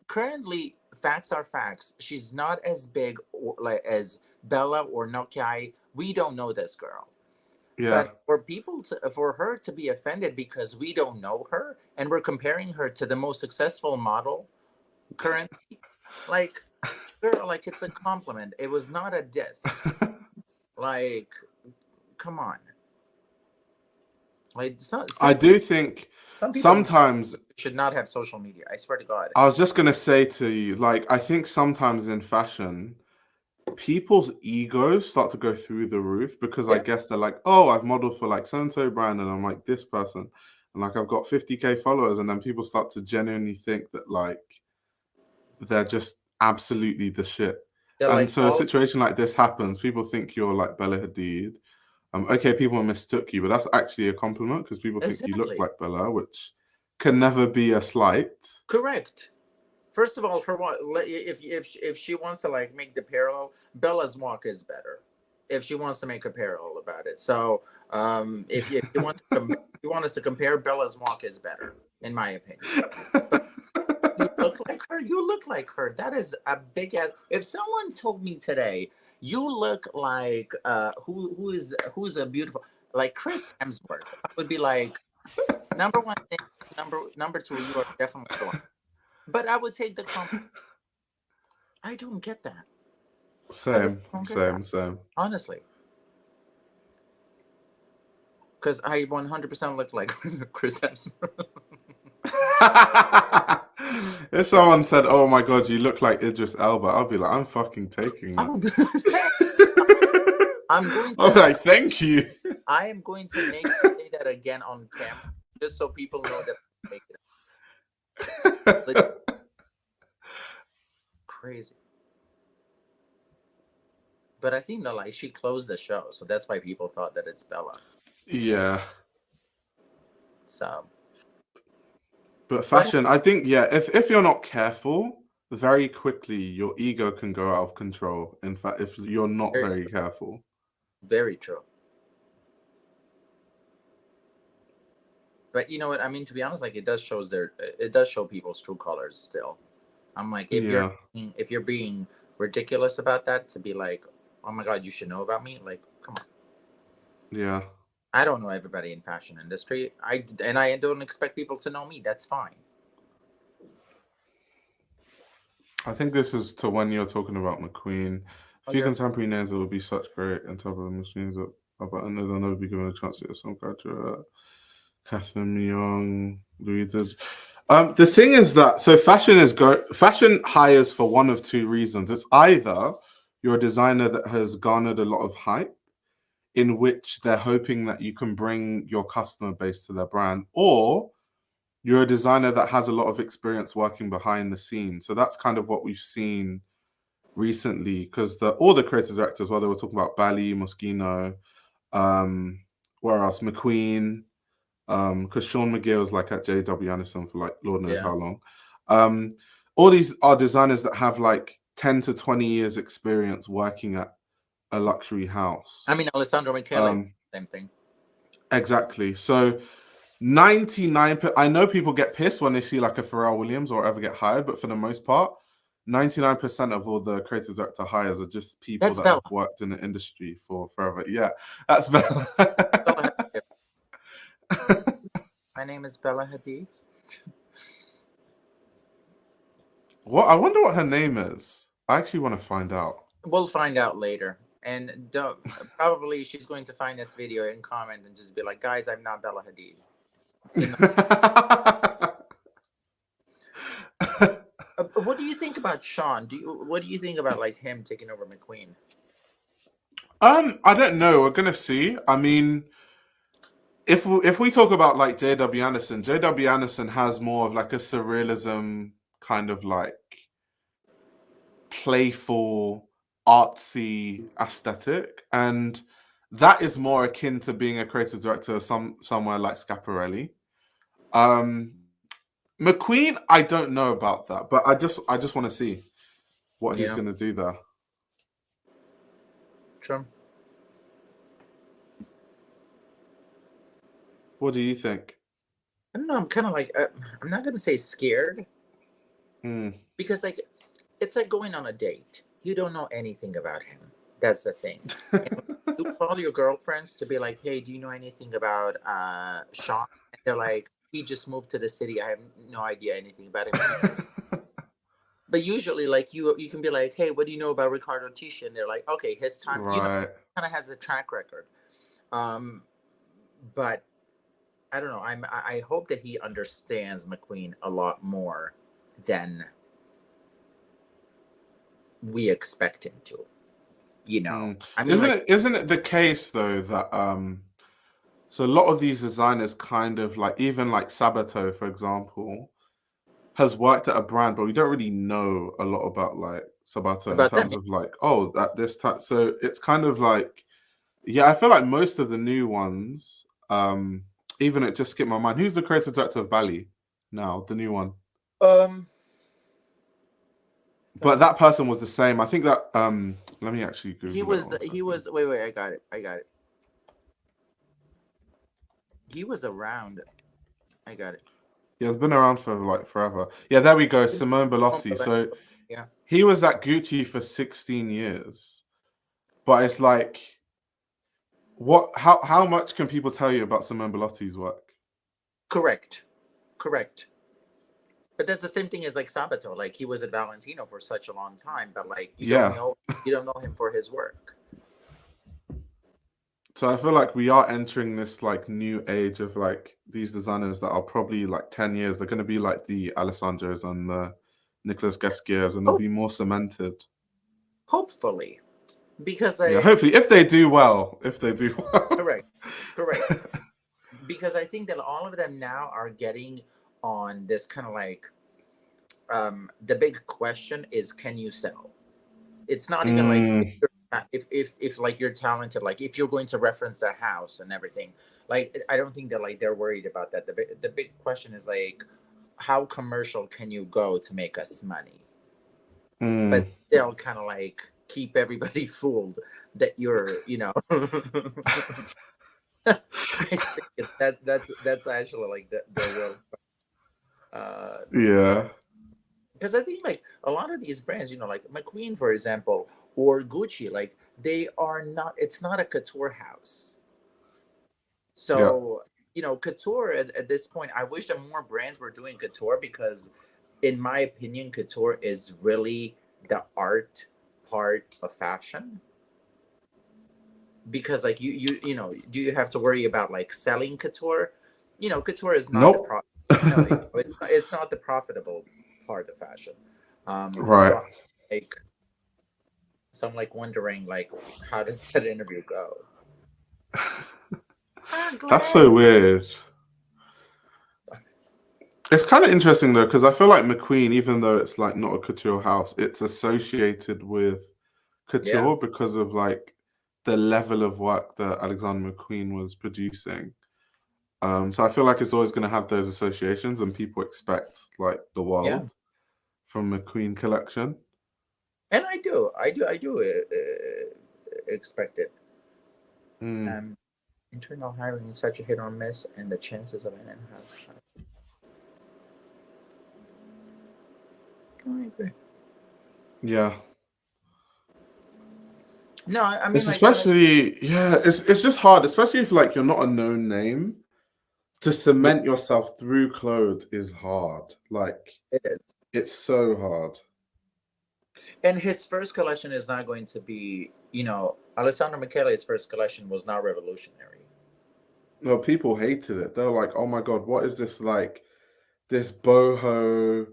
currently. Facts are facts. She's not as big as Bella or Nokia. We don't know this girl. Yeah. But for her to be offended because we don't know her and we're comparing her to the most successful model currently, like, girl, like, it's a compliment. It was not a diss. Like, come on. Like, I do think sometimes should not have social media. I swear to God. I was just gonna say to you, like, I think sometimes in fashion, people's egos start to go through the roof because I guess they're like, oh, I've modeled for like so-and-so brand and I'm like this person and like I've got 50k followers, and then people start to genuinely think that like they're just absolutely the shit. They're and like, so a situation like this happens, people think you're like Bella Hadid. Okay, people mistook you, but that's actually a compliment because people think you look like Bella, which can never be a slight. Correct. First of all, if she wants to like make the parallel, Bella's walk is better. If she wants to make a parallel about it, so if you want you want us to compare, Bella's walk is better, in my opinion. But you look like her. You look like her. That is a big ass. If someone told me today, you look like who's a beautiful like Chris Hemsworth, I would be like, number one thing, number two, you are definitely the one. But I would take the compliment. I don't get that. I really Same, don't get that. same. Honestly. Because I 100% look like Chris Hemsworth. If someone said, "Oh my god, you look like Idris Elba," I'll be like, "I'm fucking taking that." I'm going I'll be to. like, "Thank you." I am going to make you say that again on camera, just so people know that I make it crazy. But I think no, like she closed the show, so that's why people thought that it's Bella. Yeah. So, But but fashion, I think, yeah, if you're not careful, very quickly your ego can go out of control. In fact, if you're not very, very careful. very true. But you know what? I mean, to be honest, like it does show people's true colors still. I'm like, Yeah. if you're being ridiculous about that, to be like, oh my god, you should know about me. Like, come on. Yeah. I don't know everybody in fashion industry. I don't expect people to know me. That's fine. I think this is to when you're talking about McQueen. A Oh, few you're contemporary names that would be such great and top of the machines that about another they'll never be given a chance to get some graduate. Catherine Young, Louis the thing is that so fashion hires for one of two reasons. It's either you're a designer that has garnered a lot of hype, in which they're hoping that you can bring your customer base to their brand, or you're a designer that has a lot of experience working behind the scenes. So that's kind of what we've seen recently, because all the creative directors, whether we're talking about Bali, Moschino, where else, McQueen, because Sean McGill was like at JW Anderson for like Lord knows yeah. how long. All these are designers that have like 10 to 20 years experience working at a luxury house. I mean, Alessandro Michele, same thing. Exactly. So 99, I know people get pissed when they see like a Pharrell Williams or ever get hired, but for the most part, 99% of all the creative director hires are just people That's that Bella. have worked in the industry for forever. Yeah, that's Bella. Bella Hadid. My name is Bella Hadid. What? I wonder what her name is. I actually want to find out. We'll find out later. And probably she's going to find this video and comment and just be like, guys, I'm not Bella Hadid. What do you think about Sean? What do you think about like him taking over McQueen? I don't know. We're gonna see. I mean, if we talk about like JW Anderson has more of like a surrealism kind of like playful, artsy aesthetic, and that is more akin to being a creative director of somewhere like Schiaparelli. McQueen, I don't know about that, but I just want to see what he's going to do there. Sure. What do you think? I don't know. I'm kind of like I'm not gonna say scared because like it's like going on a date. You don't know anything about him. That's the thing. You call your girlfriends to be like, "Hey, do you know anything about Sean?" And they're like, "He just moved to the city. I have no idea anything about him." But usually, like you can be like, "Hey, what do you know about Ricardo Tisci?" And they're like, "Okay, his time, right. you know, kind of has a track record." But I don't know. I hope that he understands McQueen a lot more than we expect him to. You know, I mean, isn't it the case though that so a lot of these designers kind of like even like Sabato, for example, has worked at a brand, but we don't really know a lot about like Sabato in terms of like, oh, at this time. So it's kind of like, yeah, I feel like most of the new ones, even it just skipped my mind. Who's the creative director of Bali now, the new one? But that person was the same. I think that let me actually Google he was wait, I got it. He was around. I got it. Yeah, it's been around for like forever. Yeah, there we go. Simone Bellotti. So yeah, he was at Gucci for 16 years. But it's like, how much can people tell you about Simone Bellotti's work? Correct. But that's the same thing as like Sabato. Like he was at Valentino for such a long time, but like Yeah. you don't know him for his work. So I feel like we are entering this like new age of like these designers that are probably like 10 years. They're going to be like the Alessandros and the Nicholas Gasquiers, and they'll Oh, be more cemented. hopefully, because Yeah, I hopefully, if they do well. If they do well. correct, correct. Because I think that all of them now are getting on this kind of like the big question is, can you sell? It's not even like Mm, if like you're talented, like if you're going to reference the house and everything. Like I don't think that like they're worried about that. The big question is like, how commercial can you go to make us money, but mm. still kind of like keep everybody fooled that you're, you know. I think that's actually like the real uh Yeah. because I think like a lot of these brands, you know, like McQueen, for example, or Gucci, like they are not. It's not a couture house. Yeah. So you know, couture at this point, I wish that more brands were doing couture because, in my opinion, couture is really the art part of fashion. Because like you know, do you have to worry about like selling couture? You know, couture is not the Nope. pro. No, it's not the profitable part of fashion. Right. So like So I'm like wondering, like, how does that interview go? Ah, That's so Glenn. weird. It's kind of interesting though, because I feel like McQueen, even though it's like not a couture house, it's associated with Yeah, couture because of like the level of work that Alexander McQueen was producing. So I feel like it's always going to have those associations, and people expect like the yeah, world from McQueen collection. and I do expect it. Mm. Um, Internal hiring is such a hit or miss, and the chances of an in-house. I agree. Yeah, No, I mean it's like when especially it's just hard, especially if like you're not a known name. To yeah, cement yourself through clothes is hard. Like it is. it's so hard. And his first collection is not going to be, you know, Alessandro Michele's first collection was not revolutionary. No, people hated it. They're like, "Oh my god, what is this like? This boho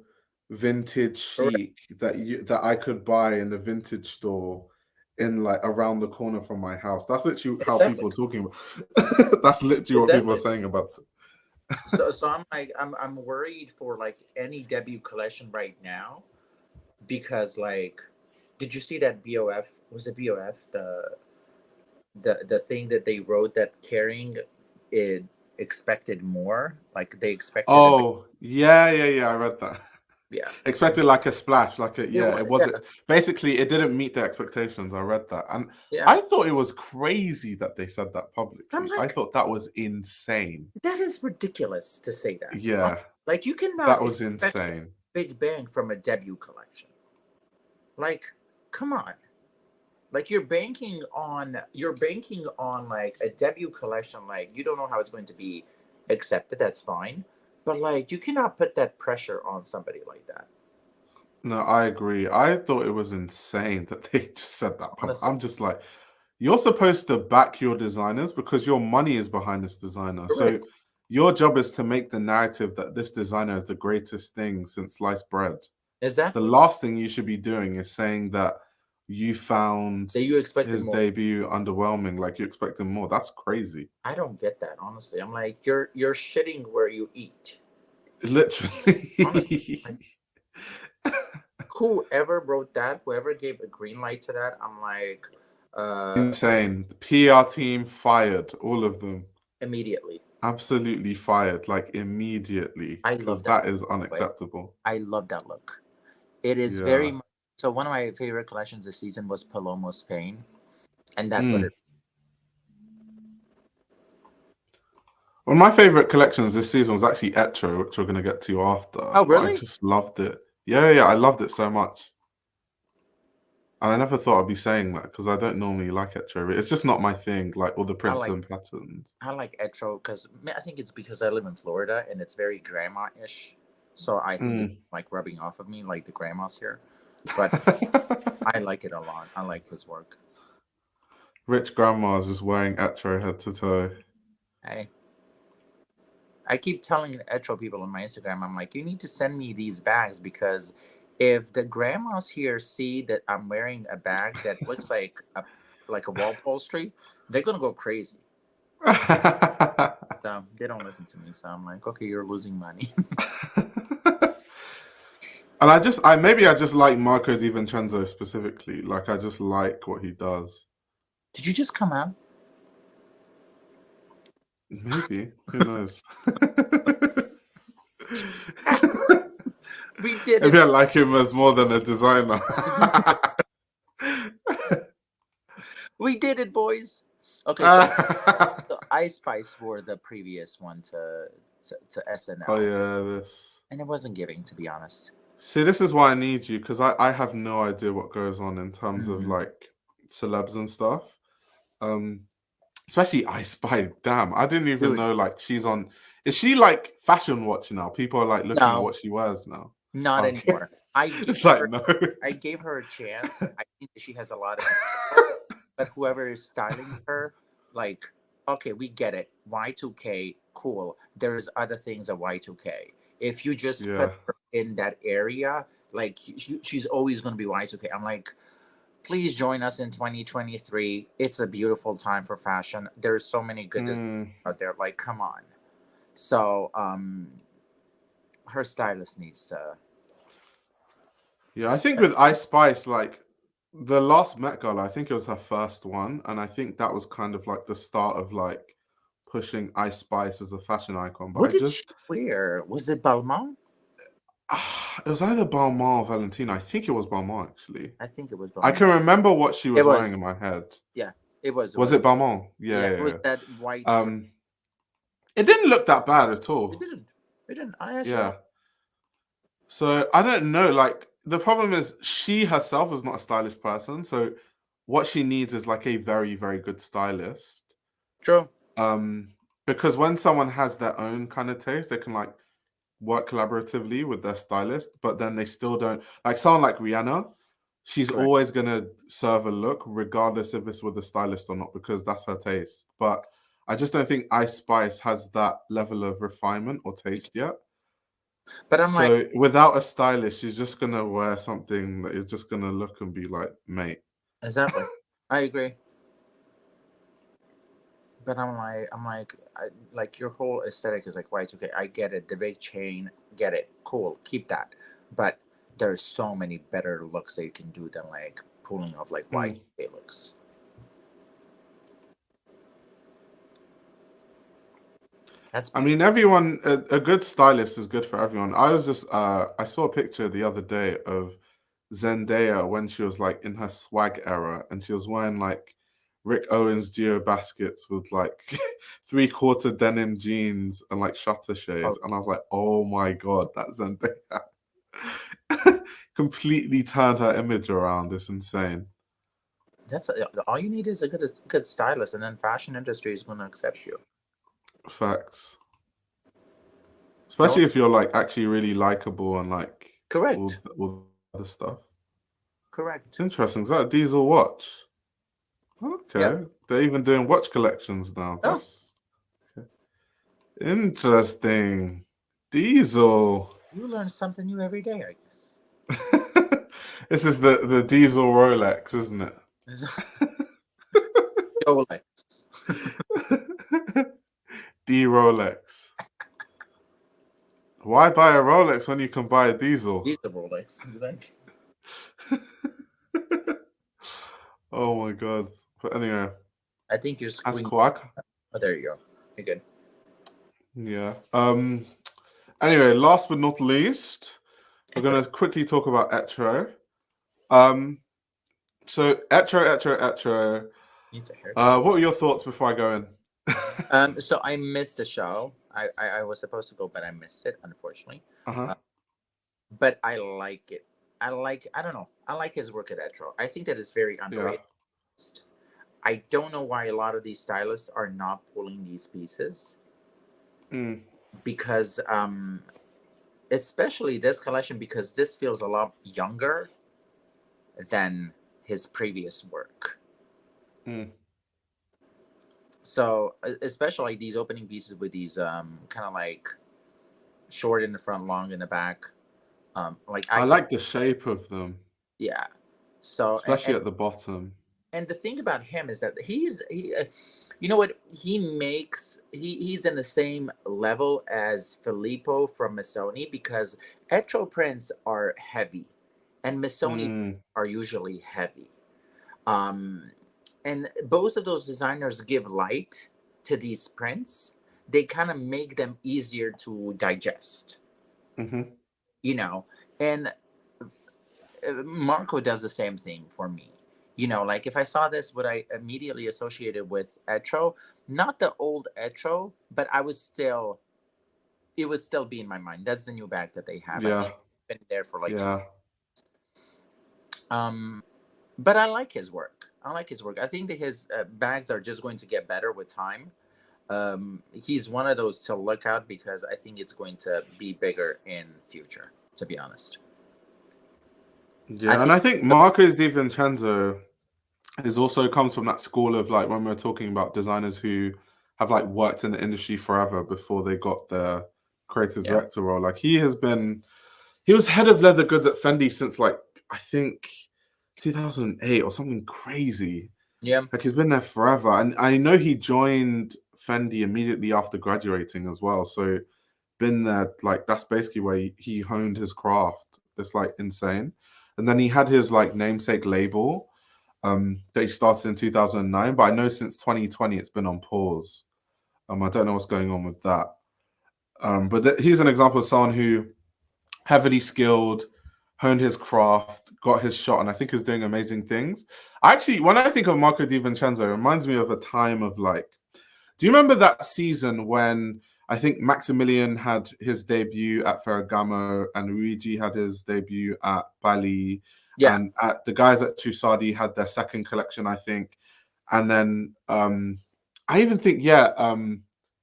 vintage Correct. chic that I could buy in the vintage store in like around the corner from my house." That's literally how Exactly. people are talking about. That's literally what people are Exactly. saying about So I'm like I'm worried for like any debut collection right now because like did you see that BOF was it BOF the thing that they wrote that carrying it expected more, like they expected a bit. Oh, yeah. I read that. Yeah, Expected like a splash, like a it yeah. was. It wasn't. Yeah, Basically, it didn't meet their expectations. I read that, and yeah. I thought it was crazy that they said that I'm publicly. I like, thought that was insane. that is ridiculous to say that. Yeah, Like you that cannot was expect insane. big bang from a debut collection. Like, come on. Like you're banking on like a debut collection. Like you don't know how it's going to be accepted. That's fine, but like you cannot put that pressure on somebody like that. No, I agree. I thought it was insane that they just said that. Honestly, I'm just like, you're supposed to back your designers because your money is behind this designer. So correct. your job is to make the narrative that this designer is the greatest thing since sliced bread. The Exactly. last thing you should be doing is saying that you found That you expected his more. debut underwhelming, like you expect him more. That's crazy. I don't get that. Honestly, I'm like you're shitting where you eat. Honestly, like Literally. whoever wrote that, whoever gave a green light to that, I'm like, Insane. The PR team fired, all of them. immediately. Absolutely fired, like immediately, I because love that that is way. unacceptable. I love that look. It is very Yeah. much so. One of my favorite collections this season was Palomo Spain, and that's what Mm. it. One of my favorite collections this season was actually Etro, which we're going to get to after. Oh, But I really? just loved it. Yeah, I loved it so much. And I never thought I'd be saying that because I don't normally like Etro. It's just not my thing, like all the I prints like and patterns. I like Etro because I think it's because I live in Florida and it's very grandma-ish. so I think it's Mm. like rubbing off of me like the grandma's hair. But I like it a lot. I like his work. Rich grandmas just wearing Etro head to toe. I keep telling the Etro people on my Instagram, I'm like, you need to send me these bags because if the grandmas here see that I'm wearing a bag that looks like a wall upholstery, they're gonna go crazy. So they don't listen to me. So I'm like, okay, you're losing money. And maybe I just like Marco Di Vincenzo specifically. Like, I just like what he does. Did you just come out? Maybe. Who knows? We did Maybe it. I like him as more than a designer. We did it, boys. Okay, so Ice Spice were the previous one to SNL. Oh, yeah, this. And it wasn't giving, to be honest. See, this is why I need you, because I have no idea what goes on in terms of, Mhm. like, celebs and stuff. Especially I Spy. Damn, I didn't even Dude, know, like, she's on. Is she, like, fashion watch now? People are, like, looking at no, what she wears now. not Okay. anymore. It's like, no. I gave her a chance. I think that she has a lot of potential, but whoever is styling her, like, okay, we get it. Y2K, cool. There's other things at Y2K. If you just Yeah. put her in that area, like she's always gonna be Y2K. I'm like, please join us in 2023. It's a beautiful time for fashion. There's so many good designers out there. Like, come on. So, her stylist needs to. Yeah, I think with Ice Spice, like, the last Met Gala, I think it was her first one. And I think that was kind of like the start of, like, pushing Ice Spice as a fashion icon. But What I did she just. wear? Was it Balmain? It was either Balmain or Valentina. I think it was Balmain, actually. I think it was I Balmain. can remember what she It was wearing in was. my head. Yeah, it was. It Was was. it Balmain? Yeah, Yeah, it was yeah, that white. yeah. It didn't look that bad at It all. didn't. It didn't. I actually Yeah. like. So I don't know. Like, the problem is she herself is not a stylish person. So what she needs is, like, a very, very good stylist. True. Because when someone has their own kind of taste, they can, like, work collaboratively with their stylist, but then they still don't, like, someone like Rihanna. She's Correct. always gonna serve a look, regardless if it's with a stylist or not, because that's her taste. But I just don't think Ice Spice has that level of refinement or taste yet. But I'm like, So without a stylist, she's just gonna wear something that is just gonna look and be like, mate. exactly. I agree. But like your whole aesthetic is like Y2K. I get it. The big chain, get it. Cool. Keep that. But there's so many better looks that you can do than like pulling off like Y2K looks. I mean, everyone, a good stylist is good for everyone. I was just, I saw a picture the other day of Zendaya when she was, like, in her swag era, and she was wearing, like, Rick Owens Geo baskets with, like, 3/4 denim jeans and, like, shutter shades. And I was like, oh my God, that Zendaya completely turned her image around. It's insane. That's all you need is a good stylist, and then fashion industry is going to accept you. Facts. Especially if you're, like, actually really likable and, like, Correct. all the other stuff. Correct. Interesting. Is that a Diesel watch? Okay. Yeah. They're even doing watch collections now. That's interesting. Diesel. You learn something new every day, I guess. This is the Diesel Rolex, isn't it? Rolex. D Rolex. Why buy a Rolex when you can buy a Diesel? These are Rolex, exactly. Oh my God. But anyway. I think you're That's squeezing. cool. Oh, there you go. You're good. Yeah. Anyway, last but not least, we're gonna quickly talk about Etro. So Etro. Needs a haircut. What were your thoughts before I go in? So I missed the show. I was supposed to go, but I missed it, unfortunately. But I like it. I don't know. I like his work at Etro. I think that it's very underrated. Yeah. I don't know why a lot of these stylists are not pulling these pieces. Because especially this collection because this feels a lot younger than his previous work. Mm. So especially these opening pieces with these kind of like short in the front, long in the back. Like I I can, like the shape of them, yeah. So especially at the bottom. and the thing about him is that you know what, he's in the same level as Filippo from Missoni because Etro prints are heavy, and Missoni Mm. are usually heavy. Um, and both of those designers give light to these prints. They kind of make them easier to digest, Hmm. you know. And Marco does the same thing for me. You know, like if I saw this, would I immediately associate it with Etro? Not the old Etro, but it would still be in my mind. That's the new bag that they have. I Yeah, think it's been there for like two. yeah. Um, but I like his work. I like his work. I think that his bags are just going to get better with time. He's one of those to look out because I think it's going to be bigger in future. To be honest, I Yeah, and think I think Marco Di Vincenzo is also comes from that school of like when we're talking about designers who have like worked in the industry forever before they got their creative yeah, director role. Like he was head of leather goods at Fendi since like I think 2008 or something crazy. yeah. Like he's been there forever, and I know he joined Fendi immediately after graduating as well. So been there like that's basically where he honed his craft. It's like insane. And then he had his like namesake label that he started in 2009, but I know since 2020 it's been on pause. I don't know what's going on with that. But he's an example of someone who heavily skilled, honed his craft, got his shot, and I think is doing amazing things. Actually, when I think of Marco Di Vincenzo, it reminds me of a time of like, do you remember that season when I think Maximilian had his debut at Ferragamo and Luigi had his debut at Bali, Yeah, and at the guys at Tusadi had their second collection, I think, and then I even think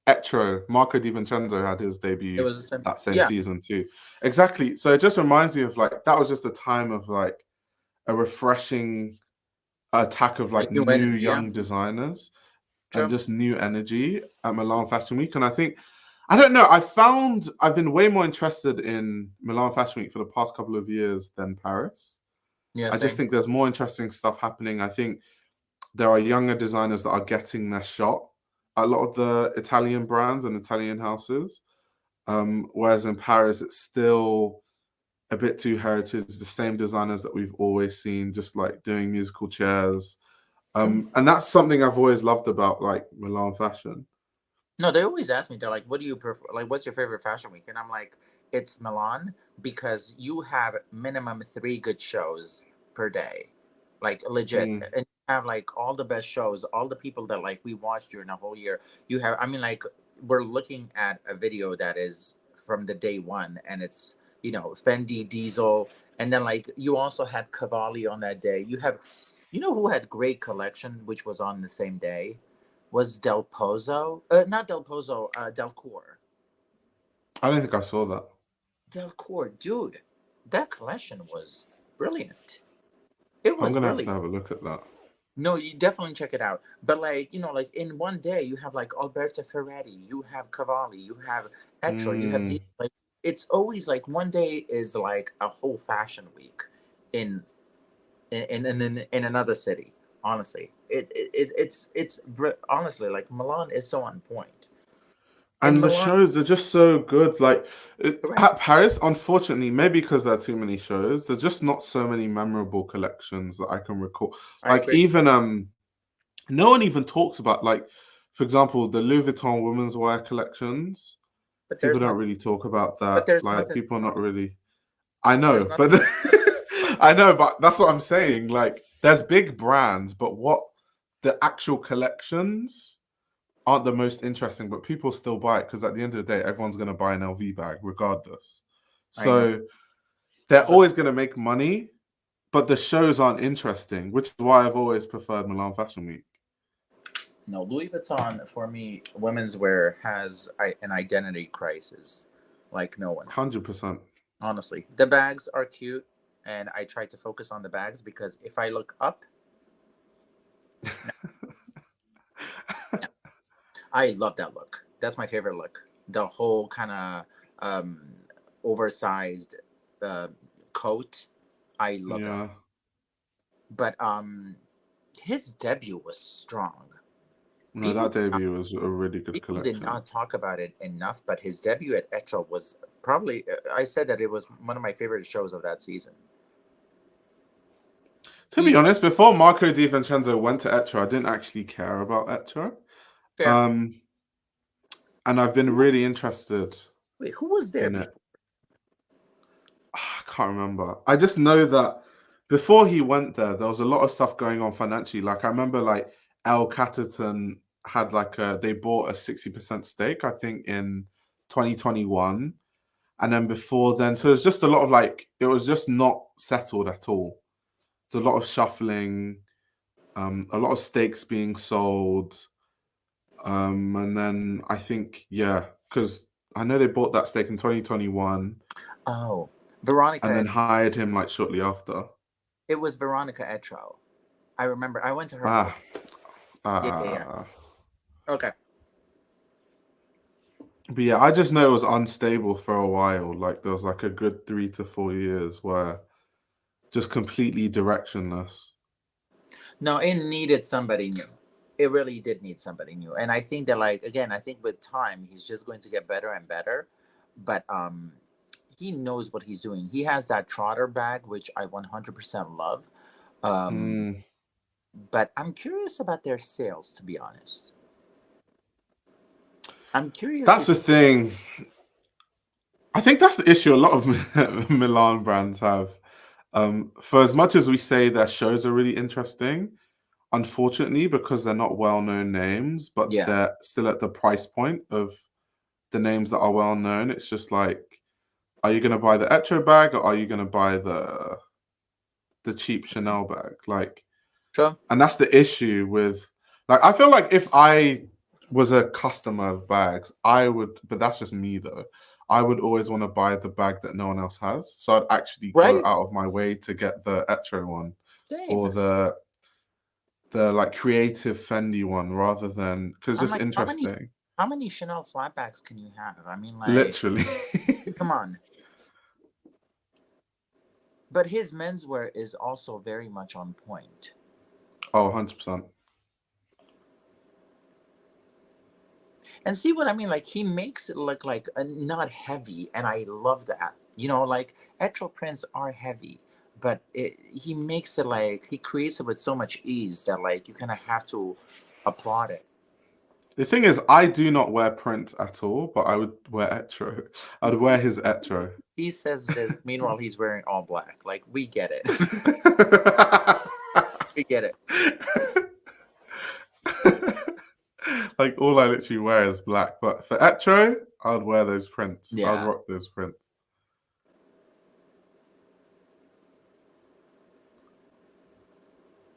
Etro Marco Di Vincenzo had his it debut was the same. that same Yeah, season too. Exactly. So it just reminds me of like that was just a time of like a refreshing attack of like like new new energy. Yeah, young designers and true. just new energy at Milan Fashion Week. And I think, I don't know, I've been way more interested in Milan Fashion Week for the past couple of years than Paris. Yeah, I just same. think there's more interesting stuff happening. I think there are younger designers that are getting their shot. A lot of the Italian brands and Italian houses. Whereas in Paris, it's still a bit too heritage, the same designers that we've always seen, just like doing musical chairs. True. And that's something I've always loved about like Milan fashion. No, they always ask me. They're like, "What do you prefer? Like, what's your favorite fashion week?" And I'm like, "It's Milan because you have minimum 3 good shows per day, like legit, Mm. and you have like all the best shows, all the people that like we watched during the whole year. You have, I mean, like we're looking at a video that is from the day one, and it's Fendi, Diesel, and then like you also had Cavalli on that day. You have, who had great collection, which was on the same day was Del Pozo. Not Del Pozo, Delcourt. I don't think I saw that. Delcourt, dude, that collection was brilliant. It I'm was gonna have to really have a look at that. no, you definitely check it out. But like like in one day you have like Alberto Ferretti, you have Cavalli, you have Etro, you have Mm. like it's always like one day is like a whole fashion week in in another city. Honestly, honestly like Milan is so on point. In And the Milan, shows are just so good. Like correct. at Paris, unfortunately, maybe because there are too many shows, there's just not so many memorable collections that I can recall. I Like agree. even no one even talks about like, for example, the Louis Vuitton women's wear collections. But People there's don't nothing. really talk about But that. there's Like nothing people are not wrong. really. I There's know, nothing. but I know, but that's what I'm saying. Like there's big brands, but what the actual collections aren't the most interesting, but people still buy it because at the end of the day, everyone's going to buy an LV bag regardless. I know. So they're But always going to make money, but the shows aren't interesting, which is why I've always preferred Milan Fashion Week. no, Louis Vuitton for me, women's wear has an identity crisis like no one. 100%. Honestly, the bags are cute, and I try to focus on the bags because if I look up, no, I love that look. That's my favorite look. The whole kind of um, oversized uh, coat. I love that. Yeah. But his debut was strong. No, People that debut was a really good people did collection. not talk about it enough, but his debut at Etro was probably. I said that it was one of my favorite shows of that season. To be He honest, before Marco Di Vincenzo went to Etro, I didn't actually care about Etro. fair. Um, and I've been really interested Wait, who was there in it. before? I can't remember. I just know that before he went there was a lot of stuff going on financially. Like I remember, like El Catterton had they bought a 60% stake, I think, in 2021, and then before then, so it's just a lot of it was just not settled at all. There's a lot of shuffling, a lot of stakes being sold, and then I think because I know they bought that stake in 2021 Oh, Veronica. and then hired him like shortly after. It was Veronica Etro. I remember. I went to her party. Ah, Yeah, yeah, yeah. ah. Okay. But yeah, I just know it was unstable for a while. Like there was like a good 3 to 4 years where just completely directionless. No, it needed somebody new. It really did need somebody new, and I think that, like, again, I think with time he's just going to get better and better. But he knows what he's doing. He has that trotter bag, which I 100% love. Um, Mm. but I'm curious about their sales, to be honest. I'm curious That's if the thing. I think that's the issue a lot of Milan brands have. For as much as we say their shows are really interesting, unfortunately, because they're not well-known names, but yeah, they're still at the price point of the names that are well-known, it's just like, are you going to buy the Etro bag or are you going to buy the cheap Chanel bag? Like, sure, and that's the issue with, like, I feel like if I was a customer of bags, I would, but that's just me though. I would always want to buy the bag that no one else has. So I'd actually go right? out of my way to get the Etro one Same. or the like creative Fendi one rather than because I'm just like, interesting. how many Chanel flatbacks can you have? I mean, like, Literally. come on. But his menswear is also very much on point. Oh, 100%. And see what I mean? Like, he makes it look like not heavy, and I love that. You know, like Etro prints are heavy, but he makes it like he creates it with so much ease that like you kind of have to applaud it. The thing is, I do not wear print at all, but I would wear Etro. I'd wear his Etro. He says this, meanwhile he's wearing all black. Like, we get it. We get it. Like all I literally wear is black, but for Etro, I'd wear those prints. I'd Yeah. rock those prints.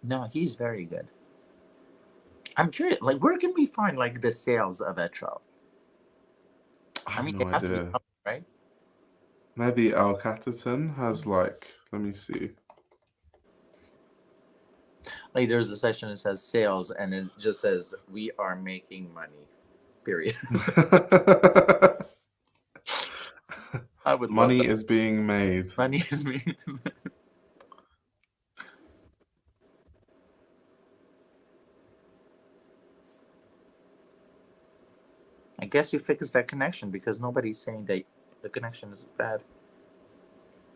No, he's very good. I'm curious, like, where can we find like the sales of Etro? I I have mean, no they have to be idea. something, right? Maybe El Catterton has let me see. Like, there's a section that says sales, and it just says we are making money. Period. I would love Money that. is being made. Money is me. I guess you fixed that connection because nobody's saying that the connection is bad.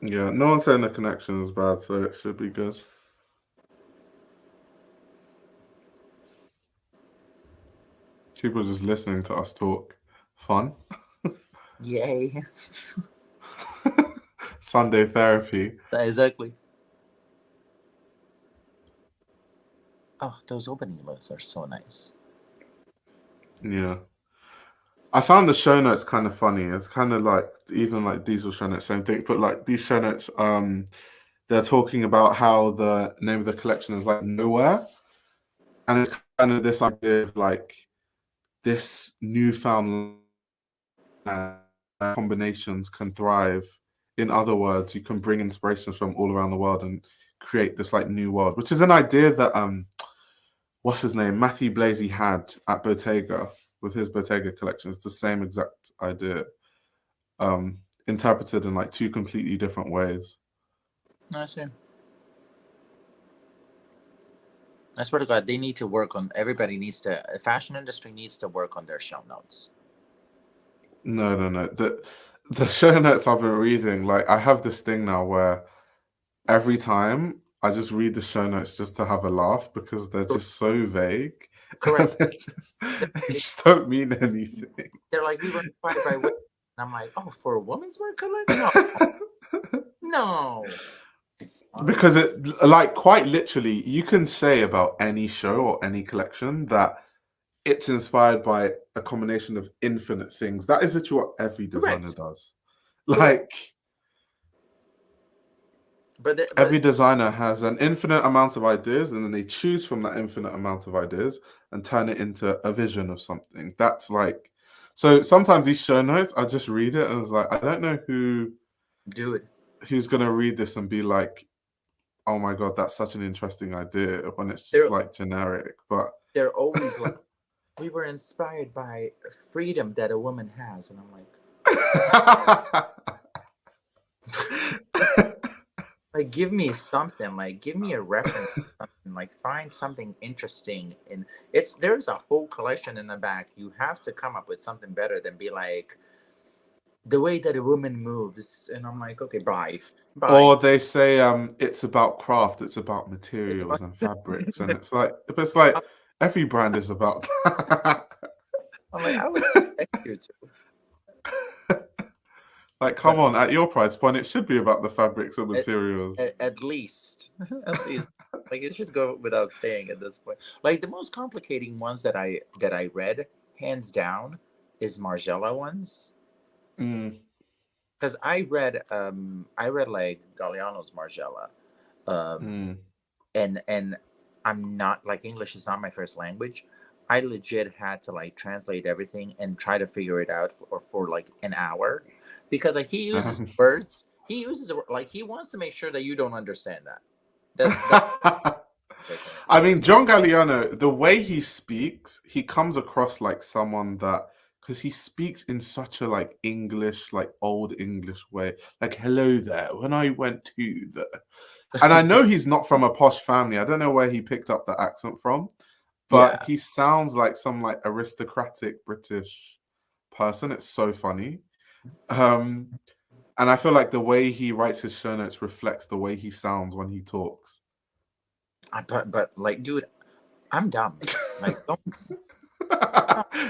Yeah, no one's saying the connection is bad, so it should be good. People just listening to us talk. Fun. Yay. Sunday therapy. Exactly. Oh, those opening lists are so nice. Yeah. I found the show notes kind of funny. It's kind of like even like Diesel show notes, same thing. But like these show notes, they're talking about how the name of the collection is like Nowhere. And it's kind of this idea of like this newfound land combinations can thrive in other words, you can bring inspirations from all around the world and create this like new world, which is an idea that what's his name, Matthew Blazy had at Bottega with his Bottega collection. It's the same exact idea, interpreted in like two completely different ways. I see. I swear to God, they need to work on. Everybody needs to. Fashion industry needs to work on their show notes. No, no, no. The show notes I've been reading, like I have this thing now where every time I just read the show notes just to have a laugh because they're just so vague. Correct. They just don't mean anything. They're like, we were inspired by women. And I'm like, oh, for a women's wear collection? No. No. Because it, like, quite literally, you can say about any show or any collection that it's inspired by a combination of infinite things. That is literally what every designer does. Like, but every designer has an infinite amount of ideas, and then they choose from that infinite amount of ideas and turn it into a vision of something. That's like, so sometimes these show notes, I just read it and it's like, I don't know who's gonna read this and be like, oh my God, that's such an interesting idea, when it's just like generic. But they're always like, we were inspired by freedom that a woman has. And I'm like, give me something, like, give me a reference, something, like, find something interesting. And there's a whole collection in the back. You have to come up with something better than be like, the way that a woman moves. And I'm like, okay, bye. Or they say it's about craft, it's about materials and fabrics, and it's like every brand is about that. I'm like, I would expect you to. Like, come on, at your price point, it should be about the fabrics and materials. At least. At least. Like, it should go without saying at this point. Like, the most complicating ones that I read, hands down, is Margiela ones. Because I read like Galliano's Margiela, and I'm not, like, English is not my first language. I legit had to like translate everything and try to figure it out for like an hour, because like he uses words. He uses like he wants to make sure that you don't understand that. That's I mean, John Galliano, the way he speaks, he comes across like someone that, because he speaks in such a like English, like old English way, like hello there, when I went to the, and I know he's not from a posh family. I don't know where he picked up the accent from, but he sounds like some like aristocratic British person. It's so funny. And I feel like the way he writes his show notes reflects the way he sounds when he talks. But like, dude, I'm dumb. Like, don't.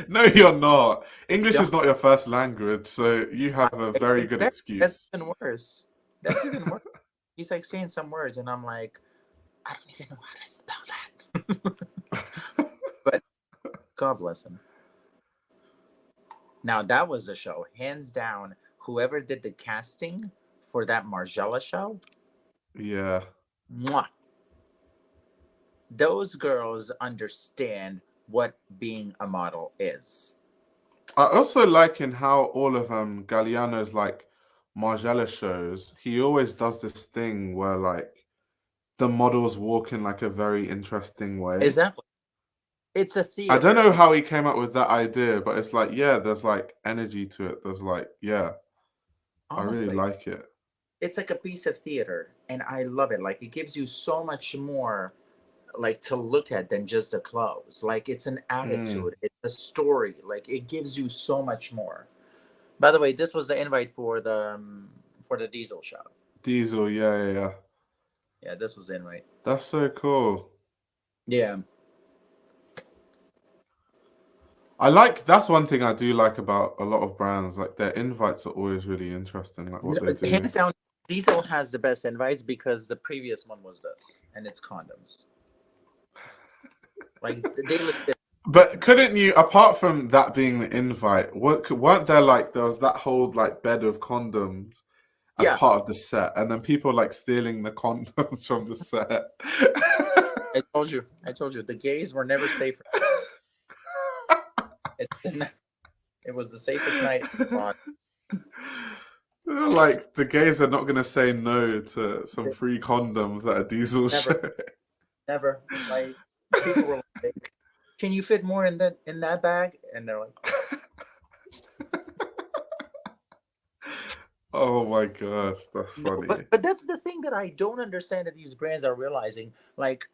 No, you're not. English is not your first language, so you have a very good excuse. That's even worse. That's even worse. He's like saying some words, and I'm like, I don't even know how to spell that. But God bless him. Now, that was the show. Hands down, whoever did the casting for that Margiela show. Yeah. Mwah. Those girls understand what being a model is. I also like in how all of Galliano's like Margiela shows, he always does this thing where like the models walk in like a very interesting way. Exactly. It's a theater. I don't know how he came up with that idea, but it's like, yeah, there's like energy to it. There's like, yeah. Honestly, I really like it. It's like a piece of theater, and I love it. Like, it gives you so much more like to look at than just the clothes. Like, it's an attitude, it's a story. Like, it gives you so much more. By the way, this was the invite for the Diesel show. Diesel, yeah. Yeah, this was the invite. That's so cool. Yeah. That's one thing I do like about a lot of brands. Like, their invites are always really interesting. Like what they do. Hands down, Diesel has the best invites because the previous one was this, and it's condoms. Like, they look. But couldn't you, apart from that being the invite, weren't there like there was that whole like bed of condoms as part of the set, and then people like stealing the condoms from the set? I told you, the gays were never safer. It was the safest night. Like the gays are not gonna say no to some free condoms at a diesel Never, show. never. Like people were like, "Can you fit more in that bag?" And they're like, Oh my gosh, that's "No." funny. But that's the thing that I don't understand that these brands are realizing. Like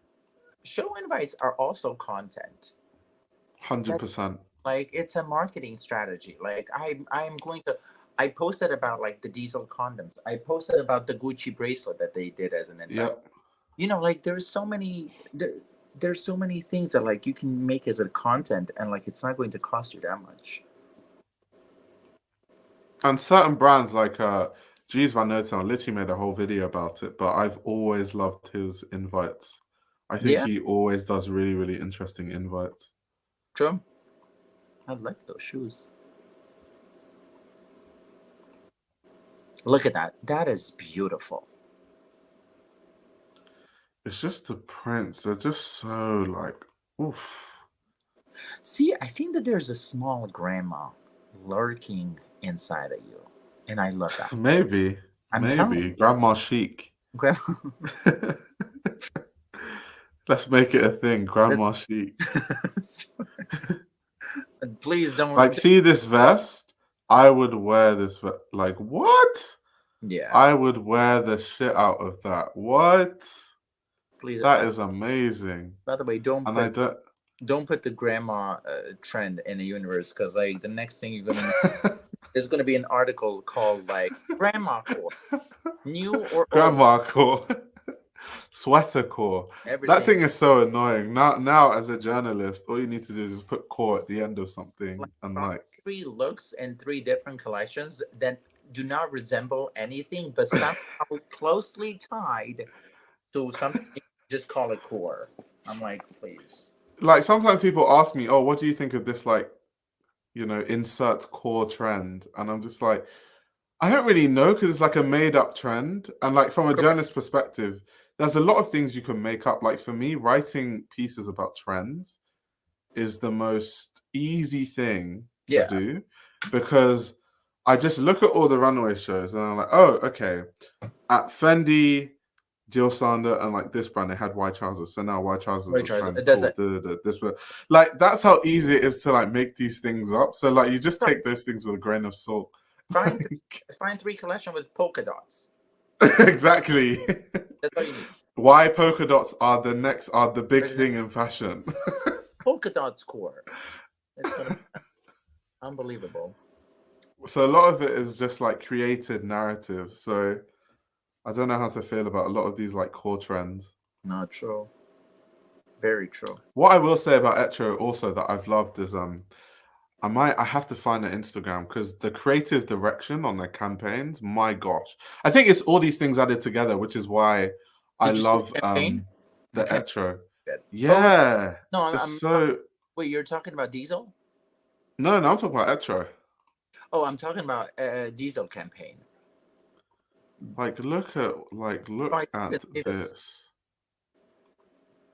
show invites are also content. That 100%. like it's a marketing strategy. Like I'm going to. I posted about like the diesel condoms. I posted about the Gucci bracelet that they did as an invite. Yep. Like there's so many there's so many things that like you can make as a content, and like it's not going to cost you that much. And certain brands like Dries Van Noten, I literally made a whole video about it, but I've always loved his invites. I think Yeah, he always does really, really interesting invites. true. I like those shoes. Look at that. That is beautiful. It's just the prints. They're just so like, oof. See, I think that there's a small grandma lurking inside of you, and I love that. Maybe, I'm telling maybe. you, Grandma chic. grandma. Let's make it a thing. That's- Grandma chic. Please don't. Like, see this vest? I would wear this vest. Like, what? Yeah, I would wear the shit out of that. What? please. That is amazing. By the way, And I don't put the grandma trend in the universe, because like the next thing you're gonna there's gonna be an article called like grandma core, new or old, Grandma core. Sweater core. That everything. thing is so annoying. Now, as a journalist, all you need to do is just put core at the end of something Like and probably like 3 looks and 3 different collections that do not resemble anything, but somehow closely tied to something. You just call it core. I'm like, please. sometimes people ask me, "Oh, what do you think of this like, insert core trend?" And I'm just like, I don't really know because it's like a made up trend. And like from a Correct. journalist perspective, there's a lot of things you can make up. Like for me, writing pieces about trends is the most easy thing to Yeah. do because I just look at all the runway shows and I'm like, oh, okay. At Fendi, Jill Sander, and like this brand, they had white trousers. So now white trousers Right, are Charles. trend. Does Cool. it? This, but like that's how easy it is to like make these things up. So like you just take those things with a grain of salt. Find find 3 collection with polka dots. Exactly. That's all you need. Why polka dots are the big thing in fashion. Polka dots core. It's gonna be unbelievable. So a lot of it is just like created narrative. So I don't know how to feel about a lot of these like core trends. Not true. Very true. What I will say about Etro also that I've loved is I have to find their Instagram because the creative direction on their campaigns, my gosh. I think it's all these things added together, which is why I Did you see love the campaign? the Okay. Etro. Good. Yeah. No, It's I'm so wait, you're talking about Diesel? no, I'm talking about Etro. Oh, I'm talking about Diesel campaign. Like look I at couldn't see this. this.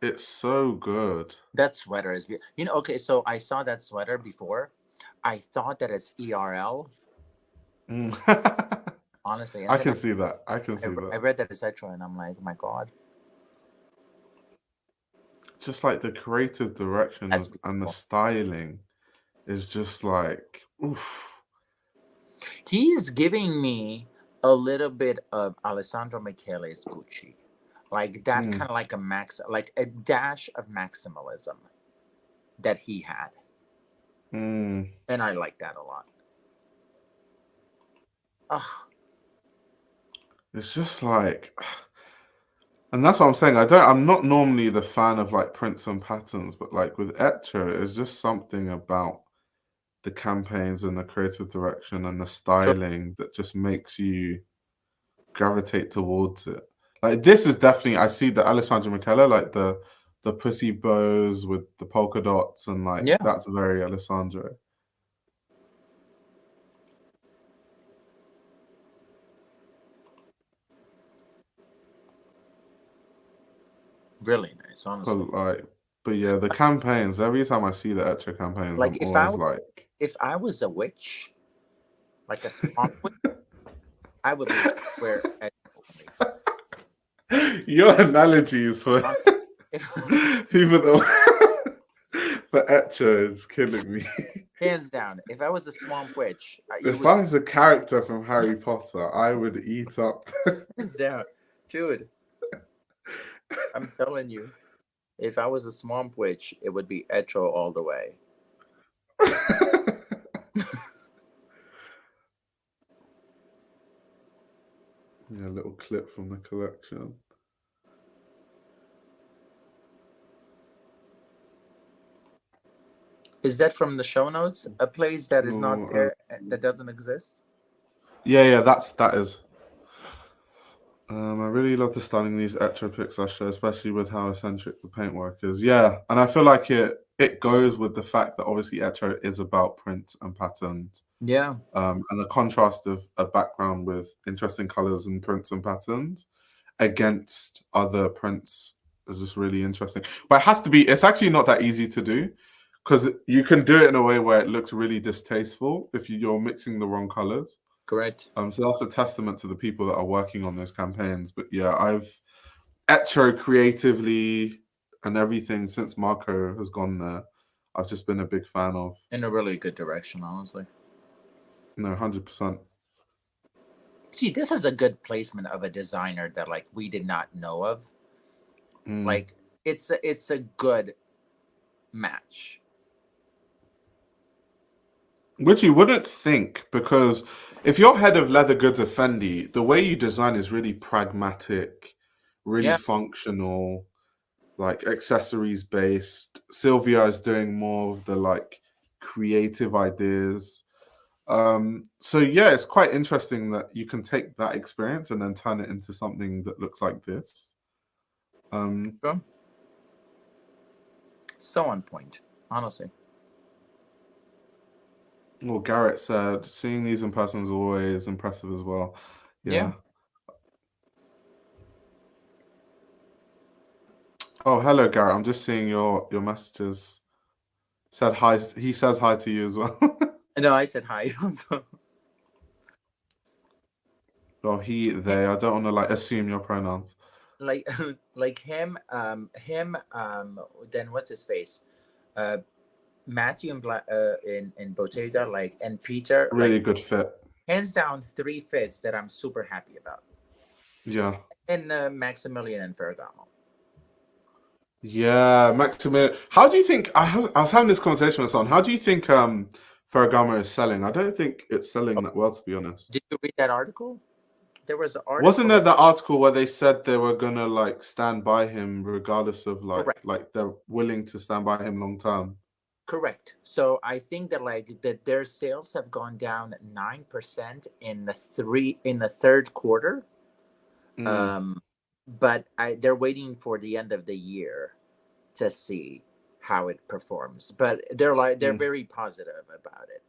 It's so good. That sweater is okay, so I saw that sweater before. I thought that it's ERL, Mm. honestly. And I then can see that. I can see I that. read that it's Etro, and I'm like, oh my god. Just like the creative direction That's and the beautiful. styling is just like oof. He's giving me a little bit of Alessandro Michele's Gucci. Like that Mm. kind of like like a dash of maximalism that he had. Mm. And I like that a lot. Oh, It's just like, and that's what I'm saying. I'm not normally the fan of like prints and patterns, but like with Etro, it's just something about the campaigns and the creative direction and the styling that just makes you gravitate towards it. Like this is definitely, I see the Alessandro Michele, like the pussy bows with the polka dots and like yeah. that's very Alessandro. Really nice, honestly. But yeah, the campaigns, every time I see the Etro campaigns, Like I'm always like if I was a witch, like a spawn witch, I would legit wear Etro only. Your analogies for If, people that for Etro is killing me. hands down, if I was a swamp witch, you If would I was a character from Harry Potter, I would eat up. hands down, dude. I'm telling you, if I was a swamp witch, it would be Etro all the way. Yeah, a little clip from the collection. Is that from the show notes? A place that is not No, there, that doesn't exist? yeah, that is. I really love the styling these Etro pics I show, especially with how eccentric the paintwork is. Yeah, and I feel like it goes with the fact that obviously Etro is about prints and patterns. Yeah, And the contrast of a background with interesting colors and prints and patterns against other prints is just really interesting. But it has to be, it's actually not that easy to do because you can do it in a way where it looks really distasteful if you're mixing the wrong colors. correct. So that's a testament to the people that are working on those campaigns. But yeah, I've Etro creatively and everything since Marco has gone there, I've just been a big fan of. In a really good direction, honestly. No, 100%. See, this is a good placement of a designer that like we did not know of. Like it's a good match. Which you wouldn't think, because if you're head of leather goods at Fendi, the way you design is really pragmatic, really Yeah. functional, like accessories based. Sylvia is doing more of the like creative ideas. So yeah, it's quite interesting that you can take that experience and then turn it into something that looks like this. Sure. So on point, honestly. Well, Garrett said, seeing these in person is always impressive as well. Yeah. Oh, hello, Garrett. I'm just seeing your messages. Said hi. He says hi to you as well. No, I said hi. Also. Or he, they. I don't want to like assume your pronouns. Like like him. Then what's his face? Matthew in Bottega, like, and Peter, Really like, good fit. hands down 3 fits that I'm super happy about. Yeah. And Maximilian and Ferragamo. Yeah, Maximilian. How do you think? I was having this conversation with someone. How do you think Ferragamo is selling? I don't think it's selling that well, to be honest. Did you read that article? There was an article. Wasn't there the article where they said they were gonna like stand by him regardless of Correct. like they're willing to stand by him long term? Correct. So I think that like that their sales have gone down 9% in the third quarter. But they're waiting for the end of the year to see how it performs. But they're very positive about it.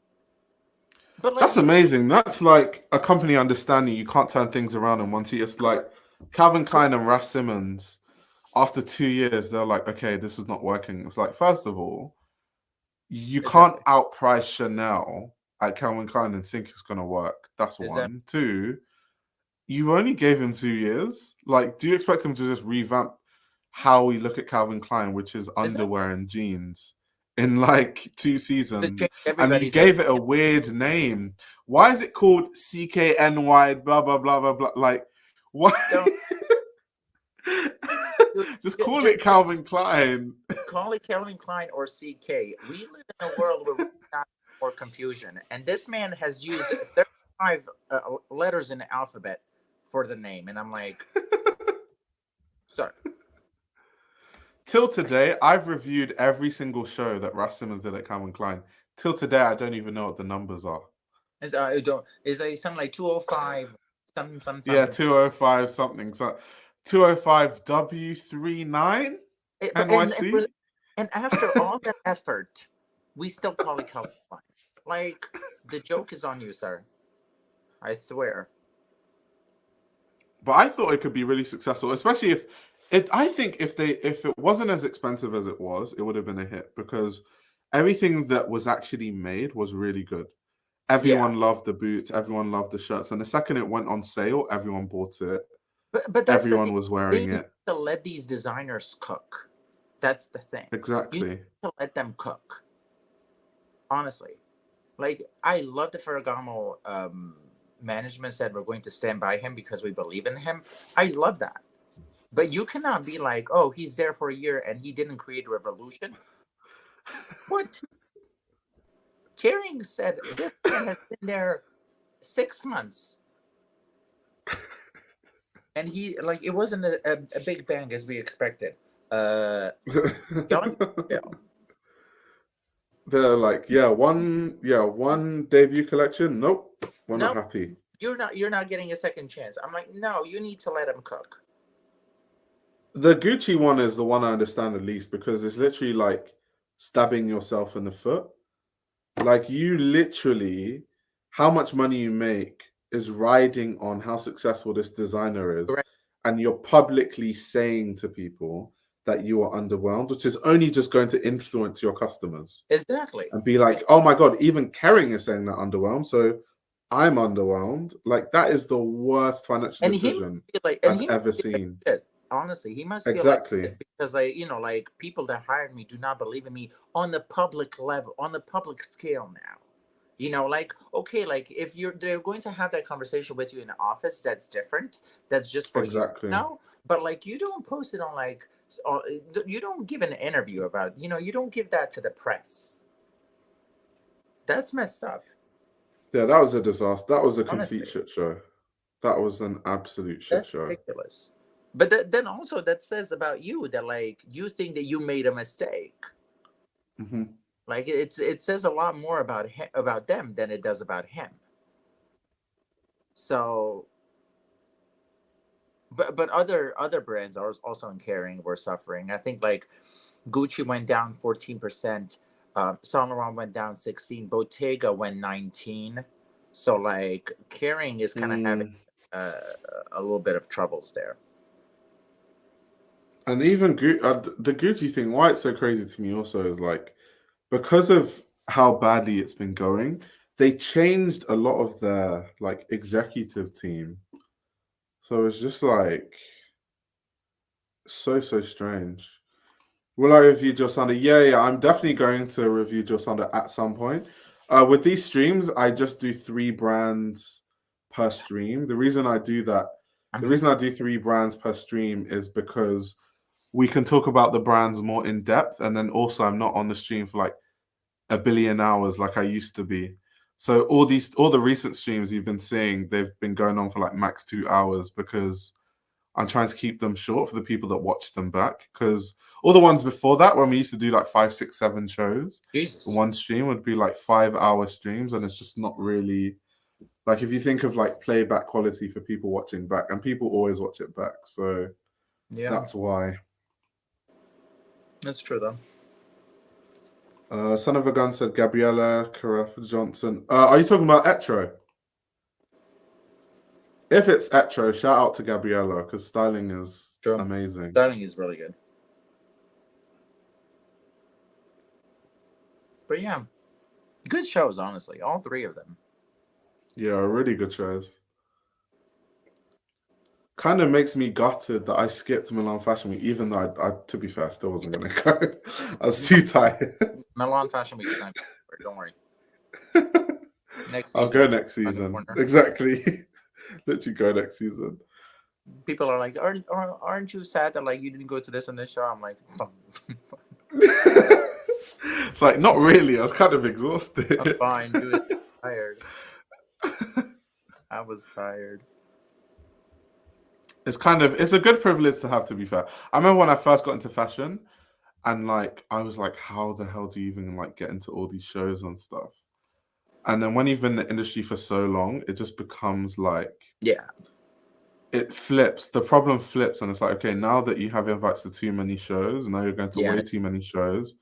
But like, That's amazing. That's like a company understanding you can't turn things around in one seat. It's like Calvin Klein and Ras Simmons. After 2 years, they're like, okay, this is not working. It's like, first of all, you can't outprice Chanel at Calvin Klein and think it's going to work. That's one. Two, you only gave him 2 years. Like, do you expect him to just revamp how we look at Calvin Klein, which is underwear and jeans, in like 2 seasons? And you gave it a weird name. Why is it called CKNY, blah, blah, blah, blah, blah? Like, why? Just call it Calvin Klein. Call it Calvin Klein or CK. We live in a world where we have more confusion. And this man has used 35 letters in the alphabet for the name. And I'm like, sorry. Till today, I've reviewed every single show that Ras Simmons did at Calvin Klein. Till today, I don't even know what the numbers are. Is it something like 205? Something. Yeah, 205 something. So 205 W39 NYC. And after all that effort, we still call it Calvin Klein. Like, the joke is on you, sir. I swear. But I thought it could be really successful, especially if I think if it wasn't as expensive as it was, it would have been a hit because everything that was actually made was really good. Yeah, Everyone loved the boots, everyone loved the shirts, and the second it went on sale, everyone bought it. but that's the Everyone thing. was They wearing need it. to let these designers cook. That's the thing. You need Exactly. to let them cook. Honestly, like I love the Ferragamo management said we're going to stand by him because we believe in him. I love that. But you cannot be like, oh, he's there for a year and he didn't create a revolution. What? Kering said this man has been there 6 months, and he like it wasn't a big bang as we expected. Young, yeah, They're like, one debut collection. Nope, we're not no, happy. you're not getting a second chance. I'm like, no, you need to let him cook. The Gucci one is the one I understand the least because it's literally like stabbing yourself in the foot. Like you literally, how much money you make is riding on how successful this designer is, Correct. and you're publicly saying to people that you are underwhelmed, which is only just going to influence your customers Exactly. and be like, oh my god, even Kering is saying that underwhelmed, so I'm underwhelmed. Like that is the worst financial And he must decision feel like, I've ever seen. shit. Honestly, he must feel like Exactly. shit because like like people that hired me do not believe in me on the public level, on the public scale now. Like okay, like if they're going to have that conversation with you in the office, that's different. That's just for you Exactly. now. But like you don't post it on like you don't give an interview about you don't give that to the press. That's messed up. Yeah, that was a disaster. That was a complete Honestly, shit show. That was an absolute shit that's show. ridiculous. But then also that says about you that like you think that you made a mistake. Hmm. Like it says a lot more about about them than it does about him. So, but other brands are also in Kering were suffering. I think like Gucci went down 14%. Saint Laurent went down 16. Bottega went 19. So like Kering is kind of having Mm. uh, a little bit of troubles there. And even the Gucci thing, why it's so crazy to me also is like because of how badly it's been going, they changed a lot of their like executive team. So it's just like so strange. Will I review Josanda? Yeah, I'm definitely going to review Josanda at some point. With these streams, I just do 3 brands per stream. The Mhm. reason I do 3 brands per stream is because we can talk about the brands more in depth, and then also I'm not on the stream for like a billion hours like I used to be. So all the recent streams you've been seeing, they've been going on for like max 2 hours because I'm trying to keep them short for the people that watch them back. Because all the ones before that, when we used to do like 5, 6, 7 shows, Jesus. one stream would be like 5-hour streams, and it's just not really like if you think of like playback quality for people watching back, and people always watch it back. So Yeah, that's why. that's true though. Son of a Gun said Gabriella Carafa Johnson. Are you talking about Etro? If it's Etro, shout out to Gabriella because styling is True. amazing. Styling is really good. But yeah, good shows, honestly. All three of them. Yeah, really good shows. Kind of makes me gutted that I skipped Milan Fashion Week, even though I to be fair, still wasn't gonna go. I was too tired. Milan Fashion Week is not. Don't worry. Next I'll season go next on the season. corner. Exactly. Literally go next season. People are like, aren't you sad that like you didn't go to this and this show? I'm like, It's like not really. I was kind of I'm exhausted. fine, dude. I'm tired. I was tired. It's a good privilege to have, to be fair. I remember when I first got into fashion and like I was like, how the hell do you even like get into all these shows and stuff? And then when you've been in the industry for so long, it just becomes like Yeah, it flips. The problem flips, and it's like, okay, now that you have invites to too many shows, now you're going to yeah. way too many shows,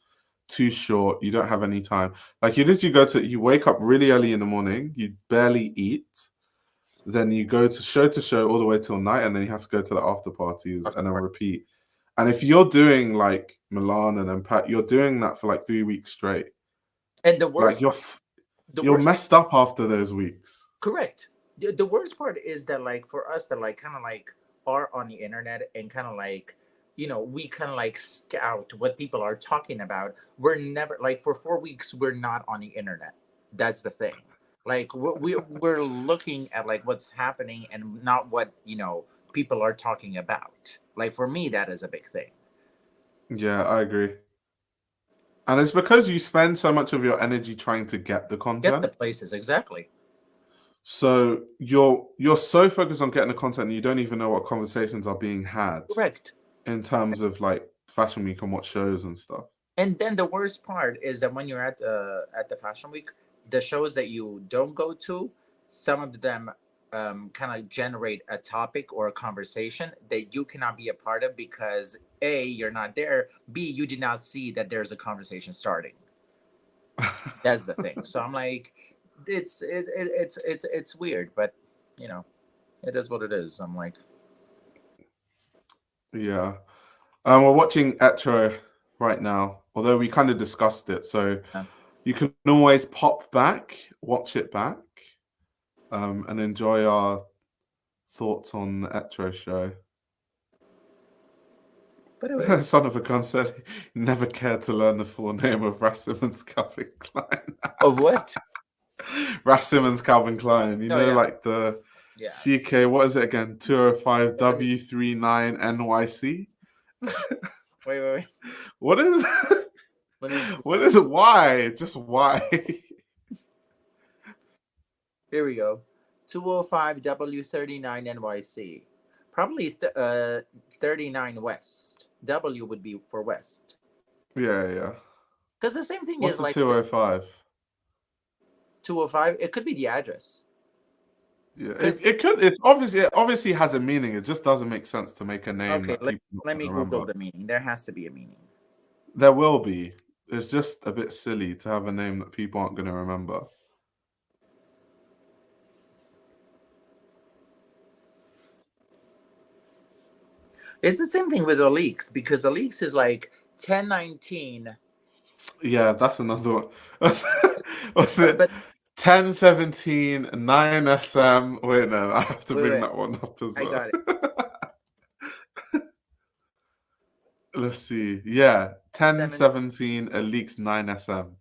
too short. You don't have any time. Like you wake up really early in the morning, you barely eat, then you go to show all the way till night, and then you have to go to the after parties Of and then course. repeat. And if you're doing like Milan and then Pat, you're doing that for like 3 weeks straight. And the Like worst part, The You're worst, messed up after those weeks. correct. The worst part is that like for us that like kind of like are on the internet and kind of like we kind of like scout what people are talking about. We're never like for 4 weeks we're not on the internet. That's the thing. Like we're looking at like what's happening and not what people are talking about. Like for me, that is a big thing. Yeah, I agree. And it's because you spend so much of your energy trying to get the Get the content. places exactly. So you're so focused on getting the content, you don't even know what conversations are being had Correct. in terms of like Fashion Week and what shows and stuff. And then the worst part is that when you're at the fashion week, the shows that you don't go to, some of them kind of generate a topic or a conversation that you cannot be a part of because A, you're not there, B, you did not see that there's a conversation starting. That's the thing. So I'm like, it's weird, but you know, it is what it is. I'm like, Yeah. We're watching Etro right now, although we kind of discussed it. So uh, you can always pop back, watch it back, and enjoy our thoughts on the Etro show. but anyway, Son of a gun said he never cared to learn the full name of Rassimon's Calvin Klein. of what? Rassimon's Calvin Klein, No, yeah, like the yeah. CK, what is it again? Let me 205W39NYC? wait. What is Let me see. what is it? Why? Just why? Here we go. 205 W39 NYC. Probably 39 West. W would be for West. Yeah. Because the same thing What's is the like 205? 205. It could be the address. Yeah, Because, it obviously has a meaning. It just doesn't make sense to make a name okay, that people not let me gonna Google remember. the meaning. There has to be a meaning. There will be. It's just a bit silly to have a name that people aren't gonna remember. It's the same thing with Alix because Alix is like 1019. Yeah, that's another one. What's it? But 1017 9SM. Wait, no, I have to bring wait. that one up as I well. got it. Let's see. Yeah, 7. 1017 Elix 9SM.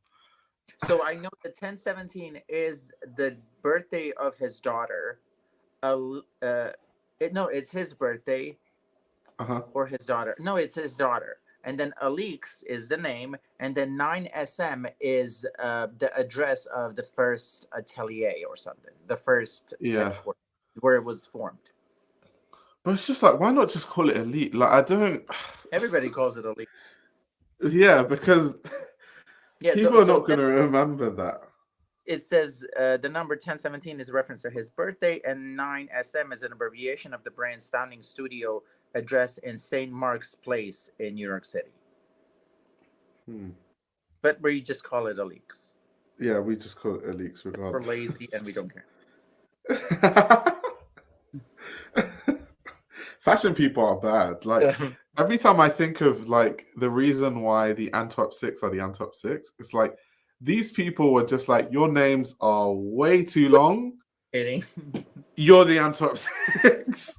So I know that 1017 is the birthday of his daughter. No, it's his birthday Uh-huh. or his daughter. No, it's his daughter. And then Alix is the name, and then 9SM is the address of the first atelier or something, the first Yeah. headquarters where it was formed. But it's just like, why not just call it Elite? Like, I don't. Everybody calls it Alix. Yeah, because Yeah, people are not going to remember that. it says the number 1017 is a reference to his birthday, and 9SM is an abbreviation of the brand's founding studio address in St. Mark's Place in New York City. But we just call it Alix. Yeah, we just call it Elix We're regardless. lazy and we don't care. Fashion people are bad. Like, every time I think of like the reason why the Antwerp Six are the Antwerp Six, it's like these people were just like, your names are way too long. Kidding. You're the Antwerp Six.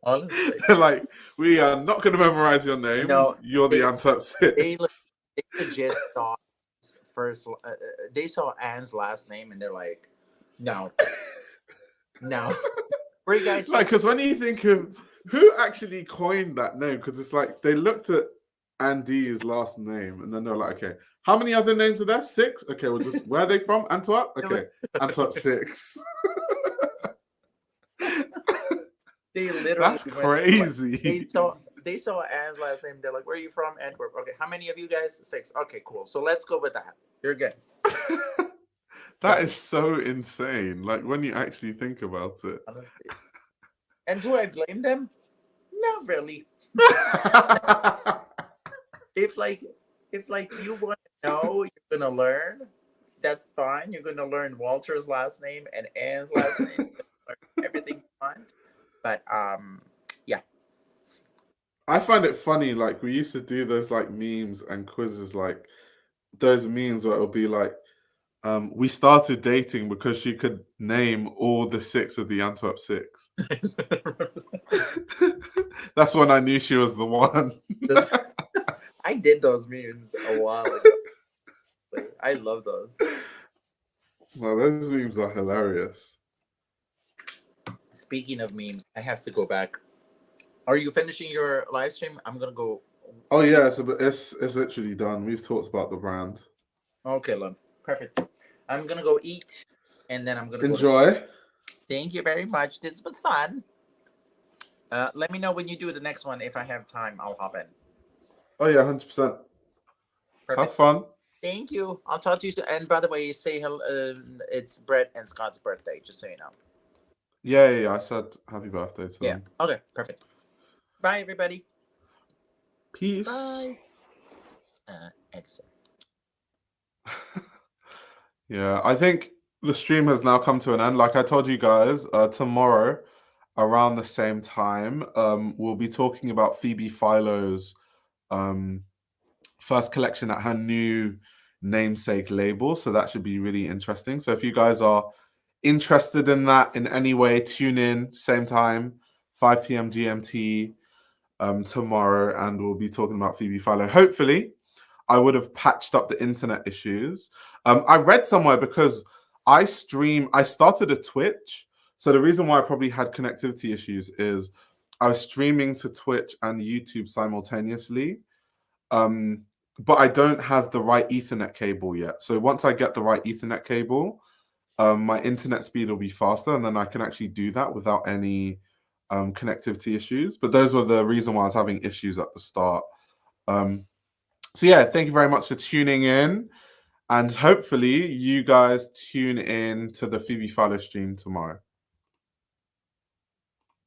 Honestly. They're like, we are not going to memorize your names. No, You're the Antwerp Six. They legit saw first. They saw Anne's last name and they're like, no. Where you guys? Like, because when you think of who actually coined that name, because it's like they looked at Andy's last name and then they're like, okay, how many other names are there? 6? Okay, well, just where are they from? Antwerp? Okay, Antwerp 6. They literally That's crazy. they saw Anne's last name. They're like, "Where are you from?" Antwerp. Okay, how many of you guys? 6. Okay, cool. So let's go with that. You're good. That is so insane. Like when you actually think about it. Honestly. And do I blame them? Not really. if you want to know, you're gonna learn. That's fine. You're gonna learn Walter's last name and Anne's last name. Learn everything you want. But yeah. I find it funny. Like we used to do those like memes and quizzes. Like those memes where it'll be like, we started dating because she could name all the 6 of the Antwerp 6. That's when I knew she was the one. I did those memes a while ago. Like, I love those. Well, those memes are hilarious. Speaking of memes, I have to go back. Are you finishing your live stream? I'm gonna go. Oh yeah, it's literally done. We've talked about the brand. Okay, love. Perfect. I'm gonna go eat, and then I'm gonna Enjoy. Thank you very much. This was fun. Let me know when you do the next one. If I have time, I'll hop in. Oh yeah, 100%. Have fun. Thank you. I'll talk to you soon. And by the way, say hello. It's Brett and Scott's birthday, just so you know. Yeah. I said happy birthday to them. Okay, perfect. Bye, everybody. Peace. Bye. Exit. Yeah, I think the stream has now come to an end. Like I told you guys, tomorrow around the same time, we'll be talking about Phoebe Philo's first collection at her new namesake label. So that should be really interesting. So if you guys are interested in that in any way, tune in, same time, 5 p.m. GMT tomorrow, and we'll be talking about Phoebe Philo. Hopefully, I would have patched up the internet issues. I read somewhere because I started a Twitch. So the reason why I probably had connectivity issues is I was streaming to Twitch and YouTube simultaneously. But I don't have the right Ethernet cable yet. So once I get the right Ethernet cable, my internet speed will be faster, and then I can actually do that without any connectivity issues. But those were the reason why I was having issues at the start. So yeah, thank you very much for tuning in, and hopefully you guys tune in to the Phoebe Philo stream tomorrow.